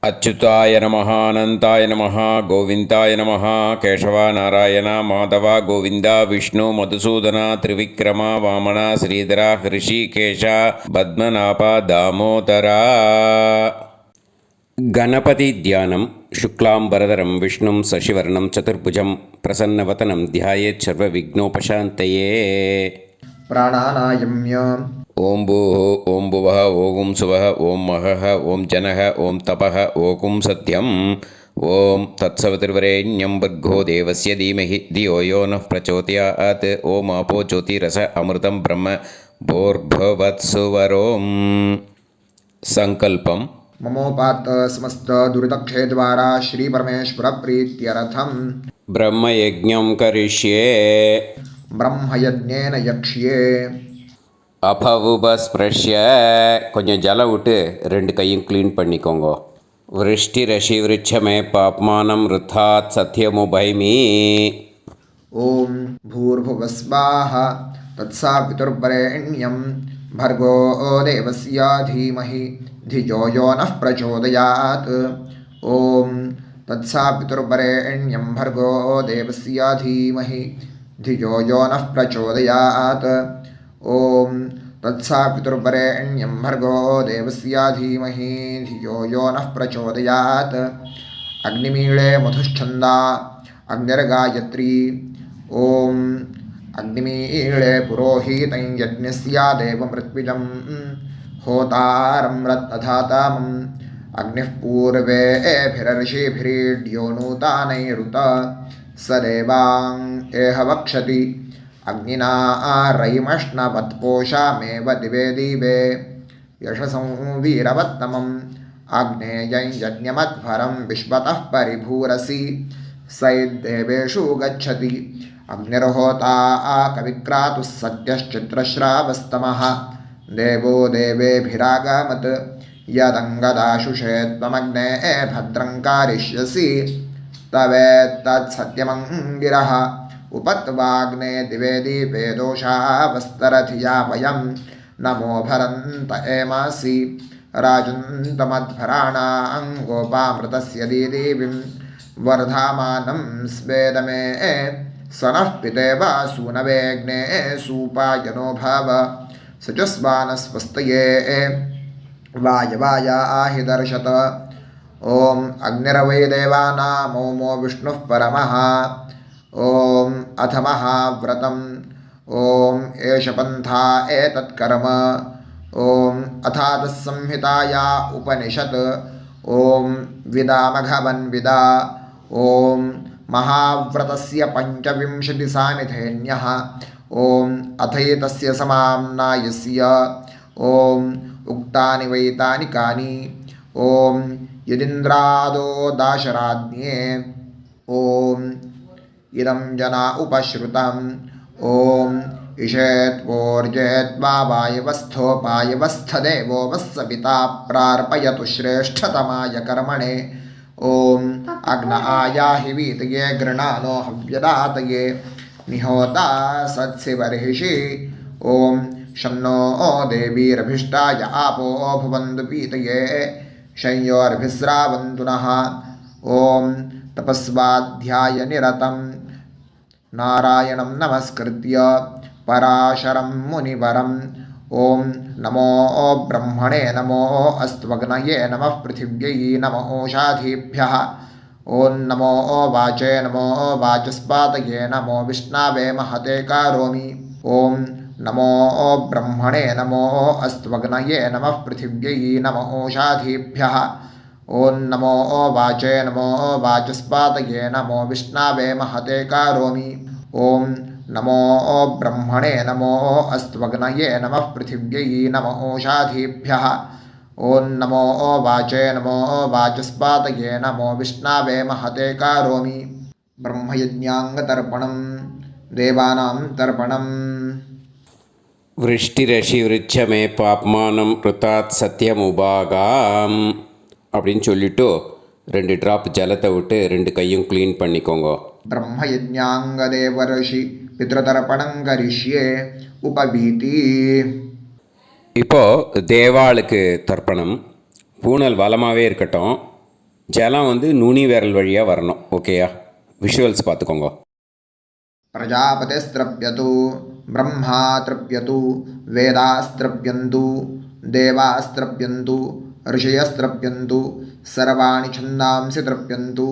அச்சுதாய நமஹ, அனந்தாய நமஹ, கோவிந்தாய நமஹ, கேசவா, நாராயணா, மாதவா, கோவிந்தா, விஷ்ணு, மதுசூதனா, திரிவிக்ரமா, வாமனா, ஸ்ரீதரா, ஹிருஷிகேஷா, பத்மநாபா, தாமோதரா. गणपति ध्यानं शुक्लांबरधरं विष्णुं शशिवर्णं चतुर्भुजं प्रसन्नवदनं ध्यायेत् सर्वविघ्नोपशान्तये. प्राणानायम्य ओं भूः ओं भुवः ओं सुवः ओं महः ओं जनः ओं तपः ओं सत्यम्. ओं तत्सवितुर्वरेण्यं भर्गो देवस्य धीमहि धियो यो नः प्रचोदयात्. ओं आपो ज्योतिरस अमृतं ब्रह्म भूर्भुवत्सुवरों. संकल्पम्. ममोपात समस्त दुर्दक्षे द्वारा श्री परमेश्वर प्रीत्यर्थम ब्रह्मयज्ञं करिष्ये. ब्रह्मयज्ञेन यक्ष्ये. அபவுபஸ்பிரஷ்ய கொஞ்சம் ஜலம் விட்டு 2 கையும் க்ளீன் பண்ணிக்கோங்க. விருஷ்டி ரஷி விருட்சமே பாப்மானம் ருத்தாத் சத்யமுபைமி. ओम भूर्भुवस्वाः तत्सवितुर्वरेण्यं भर्गो देवस्य धीमहि धियो यो नः प्रचोदयात्. ओम तत्सवितुर्वरेण्यं भर्गो देवस्य धीमहि धियो यो नः प्रचोदयात्. ओम तत्सवितुर्वरेण्यं भर्गो देवस्य धीमहि धियो यो नः प्रचोदयात्. अग्निमीळे मधुश्छन्दा अग्निर्गायत्री. ओम अग्निमीळे पुरोहितं यज्ञस्य देवमृत्विजं होतारं रत्नधातामम् अग्निः पूर्वेभिरर्षिभिरीड्यो नूतानैरुत स देवां एह वक्षति. अग्निना रयिमश्नवत्पोषामेव दिवे दिवे यशसं वीरवत्तमम् आग्नेयं यज्ञमध्वरं विश्वतः परिभूरसि सैद्देवेषु गच्छति. अग्निर्होता कविक्रातुः सद्यश्चित्रश्रावस्तमः देवो देवेभिरागमत्. यदङ्गदाशुषे त्वमग्ने भद्रं कारिष्यसि तवेत्तत्सत्यमङ्गिरः. उपत्वाग्ने दिवे दीपे दोषावस्तरथिया वयं नमो भरन्त एमासि. राजन्तमध्वराणां गोपामृतस्य दीदीविं वर्धामानं स्वेदमे स नः पितेवा सूनवेग्ने सूपायनो भव. सचस्वानस्वस्तये वायवायाहि दर्शत. ओम अग्निरवै देवानामोमो विष्णुः परमः. ओम अथ महाव्रतम्. ओम एष पन्था एतत्कर्म. ओम अथातः संहिताया उपनिषत्. ॐ विदामघवन्विदा ॐ महाव्रतस्य पञ्चविंशतिसामिथेन्यः ॐ अथैतस्य समाम्नायस्य ॐ उक्तानि वैतानि कानि ॐ यदिन्द्रादो दाशराज्ञे ॐ इदं जना उपश्रुतम् ॐ इषेत्वोर्जेत्वावायवस्थोपायवस्थदेवो वस्सविता प्रार्पयतु श्रेष्ठतमाय कर्मणे ॐ अग्न आयाहि वीतये गृणानो हव्यदातये निहोता सत्सिवर्हिषि ॐ शन्नो देवीरभिष्टाय आपो भवन्तु पीतये शय्योर्भिस्रावन्तु नः ॐ तपस्वाध्यायनिरतं नारायणं नमस्कृत्य पराशरं मुनिवरं ॐ नमो ब्रह्मणे नमो अस्त्वग्नये नमः पृथिव्यै नमो ओषाधीभ्यः ॐ नमो वाचे नमो वाचस्पातये नमो विष्णवे महते करोमि ॐ नमो ब्रह्मणे नमो अस्त्वग्नये नमः पृथिव्यै नमो ओषाधीभ्यः ॐ नमो वाचे नमो वाचस्पातये नमो विष्णवे महते करोमि ॐ नमो ब्रह्मणे नमो अस्त्वग्नये नमः पृथिव्यै नमो ओषाधीभ्यः ॐ नमो वाचे नमो वाचस्पातये नमो विष्णवे महते करोमि ब्रह्मयज्ञाङ्गतर्पणं देवानां तर्पणम् விருஷ்டிரஷி விருட்சமே பாப்மானம் ருத்தாத் சத்தியமுபாகாம் அப்படின்னு சொல்லிவிட்டு 2 ட்ராப் ஜலத்தை விட்டு 2 கையும் க்ளீன் பண்ணிக்கோங்க. ब्रह्मयज्ञाङ्गदेवर्षि पितृतर्पणं करिष्ये उपवीति. இப்போது தேவாளுக்கு தர்ப்பணம். பூனல் வலமாகவே இருக்கட்டும், ஜலம் நுனி விரல் வழியாக வரணும். ஓகேயா? விஷுவல்ஸ் பார்த்துக்கோங்க. प्रजापतिस्त्रप्यतु ब्रह्मा तृप्यतु वेदास्त्रप्यन्तु देवास्त्रप्यन्तु ऋषयस्त्रप्यन्तु सर्वाणि छन्दांसि तृप्यन्तु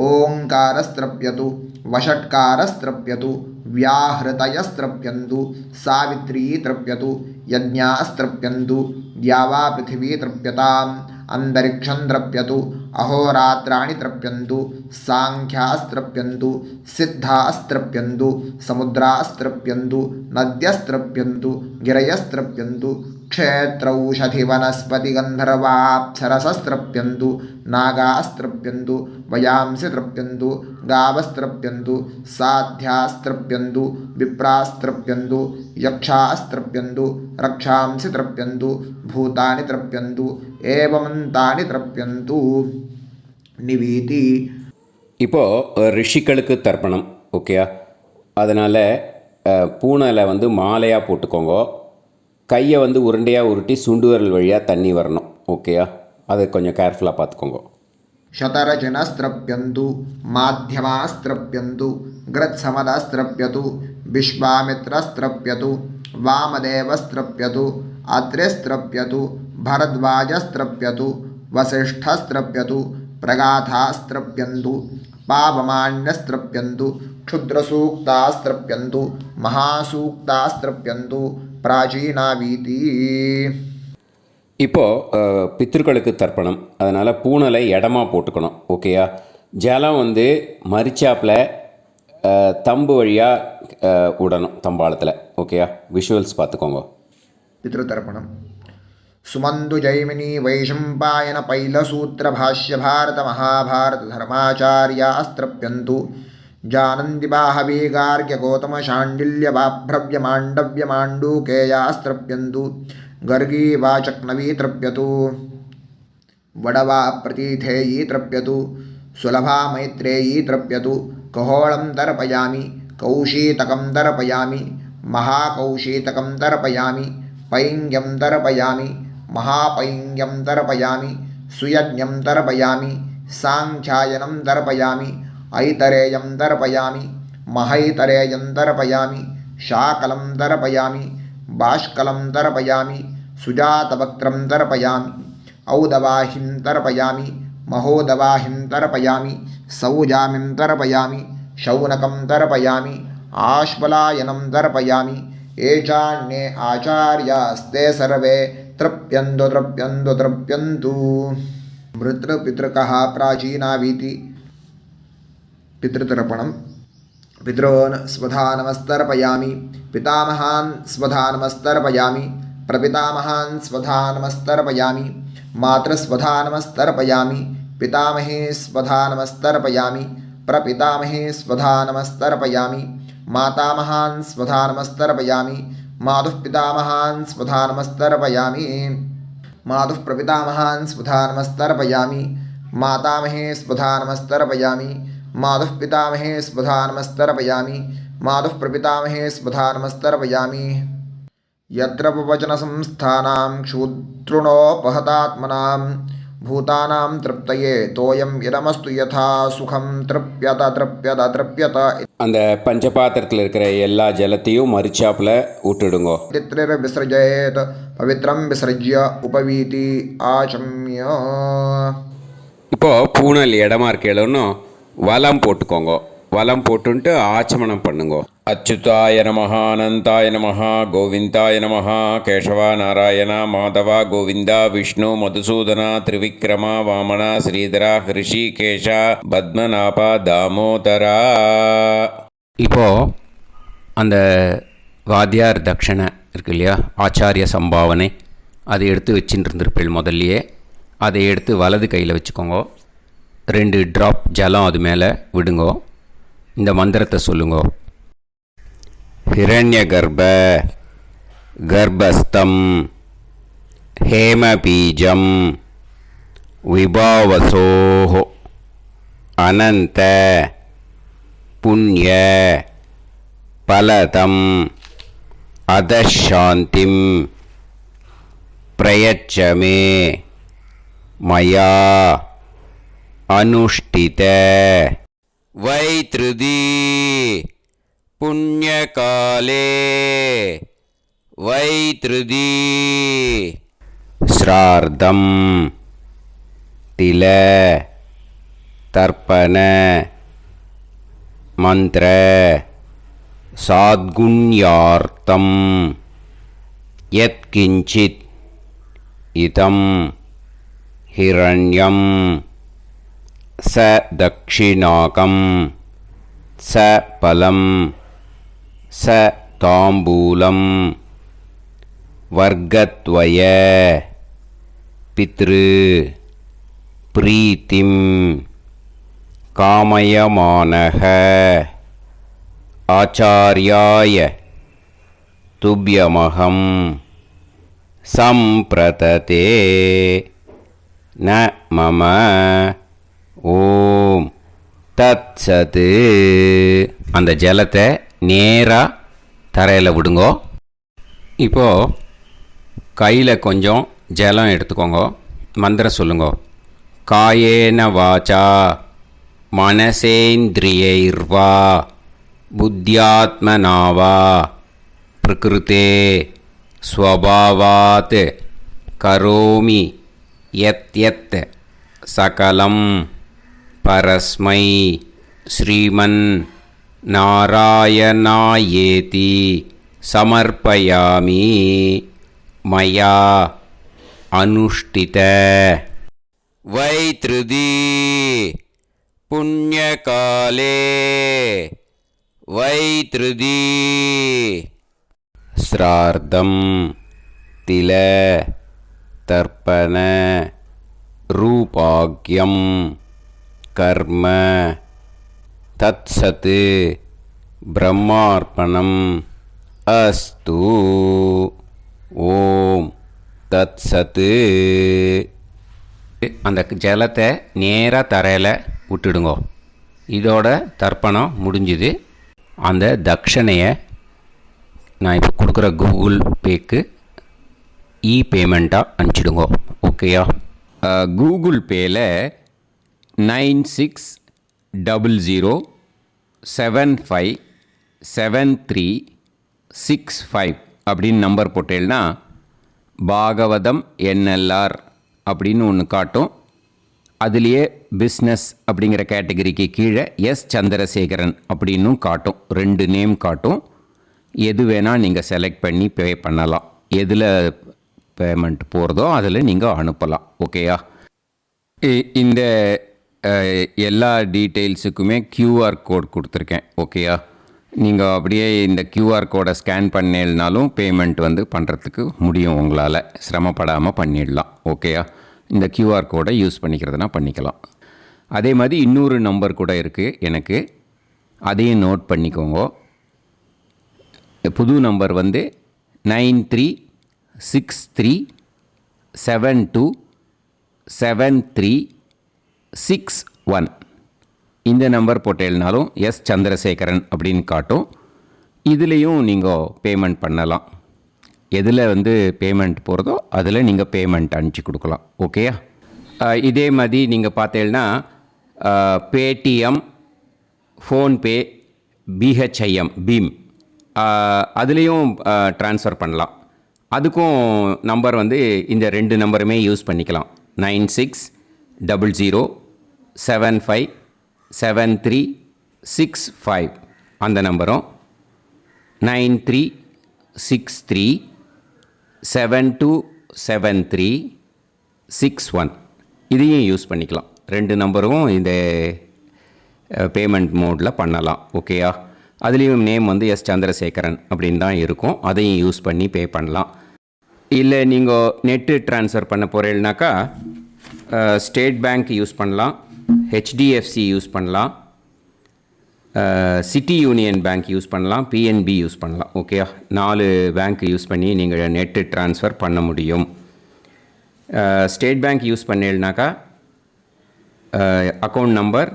ओङ्कारस्त्रप्यतु वषट्कारस्त्रप्यतु व्याहृतयस्त्रप्यन्तु सावित्री तृप्यतु यज्ञास्त्रप्यन्तु द्यावा पृथिवी तृप्यताम् अंतरिक्षं तृप्यतु अहोरात्राणि तृप्यन्तु सांख्यास्त्रप्यन्तु सिद्धास्त्रप्यन्तु समुद्रास्त्रप्यन्तु नद्यस्त्रप्यन्तु गिरयस्त्रप्यन्तु क्षेत्रौषधिवनस्पतिगन्धर्वाप्सरसस्त्रप्यन्तु नागास्त्रप्यन्तु वयांसि तृप्यन्तु गावस्त्रप्यन्तु साध्यास्त्रप्यन्तु विप्रास्त्रप्यन्तु यक्षास्त्रप्यन्तु रक्षांसि तृप्यन्तु भूतानि तृप्यन्तु एवमन्तानि तृप्यन्तु निवीति. இப்போது ரிஷிகளுக்கு தர்ப்பணம். ஓகேயா? அதனால் பூனலை மாலையாக போட்டுக்கோங்க. கையை உருண்டையாக உருட்டி சுண்டு விரல் வழியாக தண்ணி வரணும். ஓகேயா? அதை கொஞ்சம் கேர்ஃபுல்லாக பார்த்துக்கோங்க. शतरजनस्त्रप्यन्तु माध्यमास्त्रप्यन्तु गृत्समदस्त्रप्यतु विश्वामित्रस्त्रप्यतु वामदेवस्त्रप्यतु अत्रिस्त्रप्यतु भरद्वाजस्त्रप्यतु वसिष्ठस्त्रप्यतु प्रगाथास्त्रप्यन्तु पावमान्यस्त्रप्यन्तु क्षुद्रसूक्तास्त्रप्यन्तु महासूक्तास्त्रप्यन्तु प्राचीनावीति. இப்போது பித்ருக்களுக்கு தர்ப்பணம். அதனால் பூனலை இடமா போட்டுக்கணும். ஓகேயா? ஜலம் மரிச்சாப்பில் தம்பு வழியாக விடணும், தம்பாளத்தில். ஓகேயா? விஷுவல்ஸ் பார்த்துக்கோங்க. पितृतर्पणम् सुमन्तु जैमिनी वैशम्पायन पैलसूत्र भाष्य भारत महाभारत धर्माचार्यास्त्रप्यन्तु जानन्ति बाहवी गार्ग्य गौतम शाण्डिल्य वाभ्रव्य माण्डव्य माण्डूकेयास्त्रप्यन्तु गर्गी वाचक्नवी तृप्यतु वडवा प्रतीथेयी तृप्यतु सुलभा मैत्रेयी तृप्यतु कहोळं तर्पयामि कौशीतकं तर्पयामि महाकौशीतकं तर्पयामि पैङ्ग्यं तर्पयामि महापैङ्ग्यं तर्पयामि सुयज्ञं तर्पयामि साङ्ख्यायनं तर्पयामि ऐतरेयं तर्पयामि महैतरेयं तर्पयामि शाकलं तर्पयामि बाष्कलं तर्पयामि सुजातवक्त्रं तर्पयामि औदवाहिं तर्पयामि महोदवाहिं तर्पयामि सौजामिं तर्पयामि शौनकं तर्पयामि आश्वलायनं तर्पयामि एचान्ये आचार्यास्ते सर्वे तृप्यन्तु तृप्यन्तु तृप्यन्तु. मृतृपितृकः प्राचीनावीति पितृतर्पणम् पितॄन् स्वधा नमस्तर्पयामि पितामहान् स्वधा नमस्तर्पयामि प्रपितामहान् स्वधा नमस्तर्पयामि मातृस्वधा नमस्तर्पयामि पितामहे स्वधा नमस्तर्पयामि प्रपितामहे स्वधा नमस्तर्पयामि मातामहान् स्वधा नमस्तर्पयामि मातुः पितामहान् स्वधा नमस्तर्पयामि मातुः प्रपितामहान् स्वधा नमस्तर्पयामि मातामहे स्वधा नमस्तर्पयामि मातुः पितामहे स्वधा नमस्तर्पयामि मातुः प्रपितामहे स्वधा नमस्तर्पयामि यत्र वचनसंस्थानां क्षुद्रुणोपहतात्मनां भूतानां तृप्तये तोयं इदमस्तु यथा सुखं तृप्यत तृप्यत तृप्यत அந்த பஞ்சபாத்திரத்தில் இருக்கிற எல்லா ஜலத்தையும் மறிச்சாப்பில் விட்டுடுங்கோ. विसृजेत् पवित्रं विसृज्य उपवीति आचम्य. இப்போது பூனல் இடமா இருக்கேன்னு வலம் போட்டுக்கோங்க. வலம் போட்டுன்ட்டு ஆச்சமனம் பண்ணுங்கோ. அச்சுதாய நமஹ அனந்தாய நமஹ கோவிந்தாய நமஹ கேசவா நாராயண மாதவா கோவிந்தா விஷ்ணு மதுசூதனா திரிவிக்ரமா வாமனா ஸ்ரீதரா ஹிருஷிகேஷா பத்மநாபா தாமோதரா. இப்போது அந்த வாத்தியார் தட்சணை இருக்கு இல்லையா, ஆச்சாரிய சம்பாவனை, அதை எடுத்து வச்சுட்டு இருந்திருப்பேள் முதல்லையே. அதை எடுத்து வலது கையில் வச்சுக்கோங்க. 2 ட்ராப் ஜலம் அது மேலே விடுங்கோ. இந்த மந்திரத்தை சொல்லுங்கோ. ஹிரண்ய கர்ப்ப கர்ப்பஸ்தம் ஹேமபீஜம் விபாவசோஹோ அனந்த புண்ணிய பலதம் அதசாந்திம் பிரயச்சமே மயா அனுஷ்டித வைத்ருதி புண்ணியகாலே வைத்ருதி ஸ்ரார்த்தம் தில தர்ப்பண மந்திர சாத்குண்யார்த்தம் யத்கிஞ்சித் இதம் ஹிரண்யம் ச தக்ஷிணாகம் ச பலம் ச தாம்பூலம் வர்க்கத்வய பித்ரு பிரீத்திம் காமயமானஹ ஆச்சார்யாய துப்யமகம் சம்பிரததே ந மம ஓம் தத் சத்து. அந்த ஜலத்தை நேராக தரையில் விடுங்கோ. இப்போது கையில் கொஞ்சம் ஜலம் எடுத்துக்கோங்க. மந்திரம் சொல்லுங்கோ. காயேன வாச்சா மனசேந்திரியைர்வா புத்தியாத்மனாவா பிரகிருதே ஸ்வபாவாத் கரோமி யத் யத் சகலம் பரஸ்மை ஸ்ரீமன் நாராயணாயேதி சமர்ப்பயாமி மயா அனுஷ்டித வைத்ருதி புண்ணியகாலே வைத்ருதி ஸ்ரார்த்தம் தில தர்ப்பண ரூபாக்யம் கர்ம தத்சத் பிரம்மார்ப்பணம் அஸ்து. ஓம் தத்சத். அந்த ஜலத்தை நேராக தரையில் விட்டுடுங்கோ. இதோட தர்ப்பணம் முடிஞ்சுது. அந்த தட்சணையை நான் இப்போ கொடுக்குற கூகுள் பேக்கு பேமெண்ட்டாக அனுப்பிச்சிடுங்கோ. ஓகேயா? கூகுள் பேயில் 9600757365 அப்படின்னு நம்பர் போட்டேன்னா பாகவதம் என்எல்ஆர் அப்படின்னு ஒன்று காட்டும். அதுலேயே பிஸ்னஸ் அப்படிங்கிற கேட்டகரிக்கு கீழே எஸ் சந்திரசேகரன் அப்படின்னும் காட்டும். 2 நேம் காட்டும். எது வேணால் நீங்கள் செலக்ட் பண்ணி பே பண்ணலாம். எதில் பேமெண்ட் போகிறதோ அதில் நீங்கள் அனுப்பலாம். ஓகேயா? இந்த எல்லா டீட்டெயில்ஸுக்குமே கியூஆர் கோட் கொடுத்துருக்கேன். ஓகேயா? நீங்கள் அப்படியே இந்த கியூஆர் கோடை ஸ்கேன் பண்ணேனாலும் பேமெண்ட் வந்து பண்ணுறதுக்கு முடியும். உங்களால் சிரமப்படாமல் பண்ணிடலாம். ஓகேயா? இந்த கியூஆர் கோடை யூஸ் பண்ணிக்கிறதுனா பண்ணிக்கலாம். அதே மாதிரி இன்னொரு நம்பர் கூட இருக்குது எனக்கு, அதையும் நோட் பண்ணிக்கோங்க. புது நம்பர் வந்து 9363727361. இந்த நம்பர் போட்டேல்னாலும் எஸ் சந்திரசேகரன் அப்படின்னு காட்டும். இதுலேயும் நீங்கள் பேமெண்ட் பண்ணலாம். எதில் வந்து பேமெண்ட் போகிறதோ அதில் நீங்கள் பேமெண்ட் அனுப்பிச்சி கொடுக்கலாம். ஓகேயா? இதே மாதிரி நீங்கள் பார்த்தேன்னா பேடிஎம், ஃபோன்பே, பிஹெச்ஐஎம், பீம் அதுலேயும் ட்ரான்ஸ்ஃபர் பண்ணலாம். அதுக்கும் நம்பர் வந்து இந்த 2 நம்பருமே யூஸ் பண்ணிக்கலாம். 9600757365 அந்த நம்பரும் 9363727361 இதையும் யூஸ் பண்ணிக்கலாம். 2 நம்பரும் இந்த பேமெண்ட் மோடில் பண்ணலாம். ஓகேயா? அதுலேயும் நேம் வந்து எஸ் சந்திரசேகரன் அப்படின்னு தான் இருக்கும். அதையும் யூஸ் பண்ணி பே பண்ணலாம். இல்லை நீங்கள் நெட்டு ட்ரான்ஸ்ஃபர் பண்ண போகிறீங்கனாக்கா ஸ்டேட் பேங்க் யூஸ் பண்ணலாம், ஹெச்டிஎஃப்சி யூஸ் பண்ணலாம், சிட்டி யூனியன் பேங்க் யூஸ் பண்ணலாம், பிஎன்பி யூஸ் பண்ணலாம். ஓகேயா? 4 பேங்க் யூஸ் பண்ணி நீங்கள் நெட்டு ட்ரான்ஸ்ஃபர் பண்ண முடியும். ஸ்டேட் பேங்க் யூஸ் பண்ணீங்கனாக்கா account number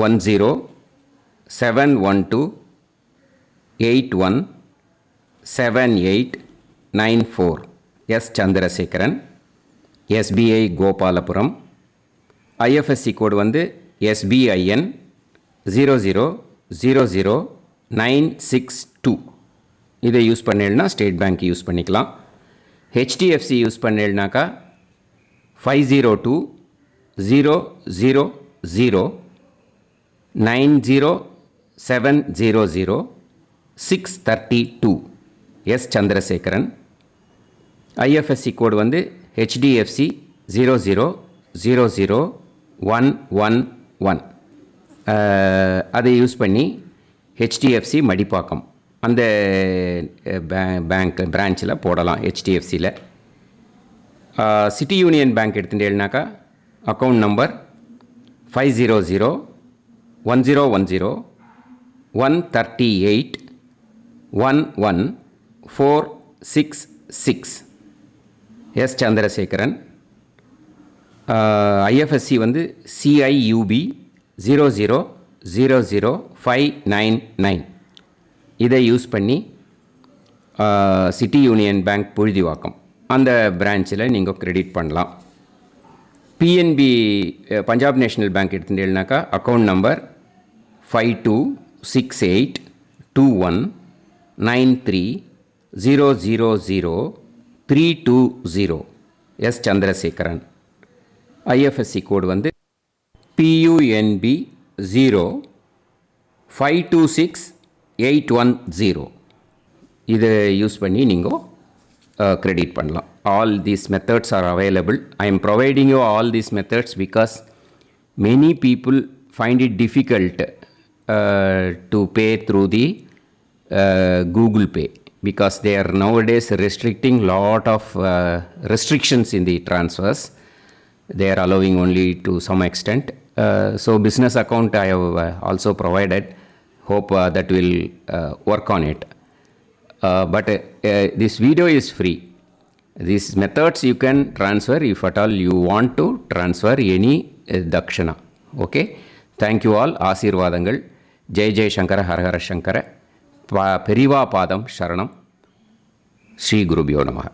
1071281789 S Chandrasekaran, SBI Gopalapuram. IFSC code வந்து SBIN 0000962. இதை யூஸ் பண்ணேன்னா ஸ்டேட் பேங்க் யூஸ் பண்ணிக்கலாம். ஹெச்டிஎஃப்சி யூஸ் பண்ணேன்னாக்கா 5020090700 எஸ் சந்திரசேகரன். ஐஎஃப்எஸ்சி கோடு வந்து HDFC 0000111. அதை யூஸ் பண்ணி ஹெச்டிஎஃப்சி மடிப்பாக்கம் அந்த பேங்க் பிரான்ச்சில் போடலாம். ஹெச்டிஎஃப்சியில் சிட்டி யூனியன் பேங்க் எடுத்துட்டேன்னாக்கா account number 5001010381146 S Chandrasekaran. IFSC வந்து CIUB 0000599. இதை யூஸ் பண்ணி சிட்டி யூனியன் பேங்க் புழுதிவாக்கம் அந்த பிரான்ச்சில் நீங்கள் கிரெடிட் பண்ணலாம். பிஎன்பி பஞ்சாப் நேஷ்னல் பேங்க் எடுத்துட்டேன்னாக்கா account number 52682193000320 S Chandrasekaran. IFSC code வந்து PUNB 0526810. இதை யூஸ் பண்ணி நீங்கள் credit பண்ணலாம். All these methods are available. I am providing you all these methods because many people find it difficult to pay through the Google Pay because they are nowadays restricting lot of restrictions in the transfers. They are allowing only to some extent. So business account I have also provided. Hope that will work on it. But this video is free. These methods you can transfer if at all you want to transfer any dakshana. Okay. Thank you all. Aasirvadangal. Jai Jai Shankara Har Har Shankara. Periva Padam Sharanam. Shri Gurubhyo Namaha.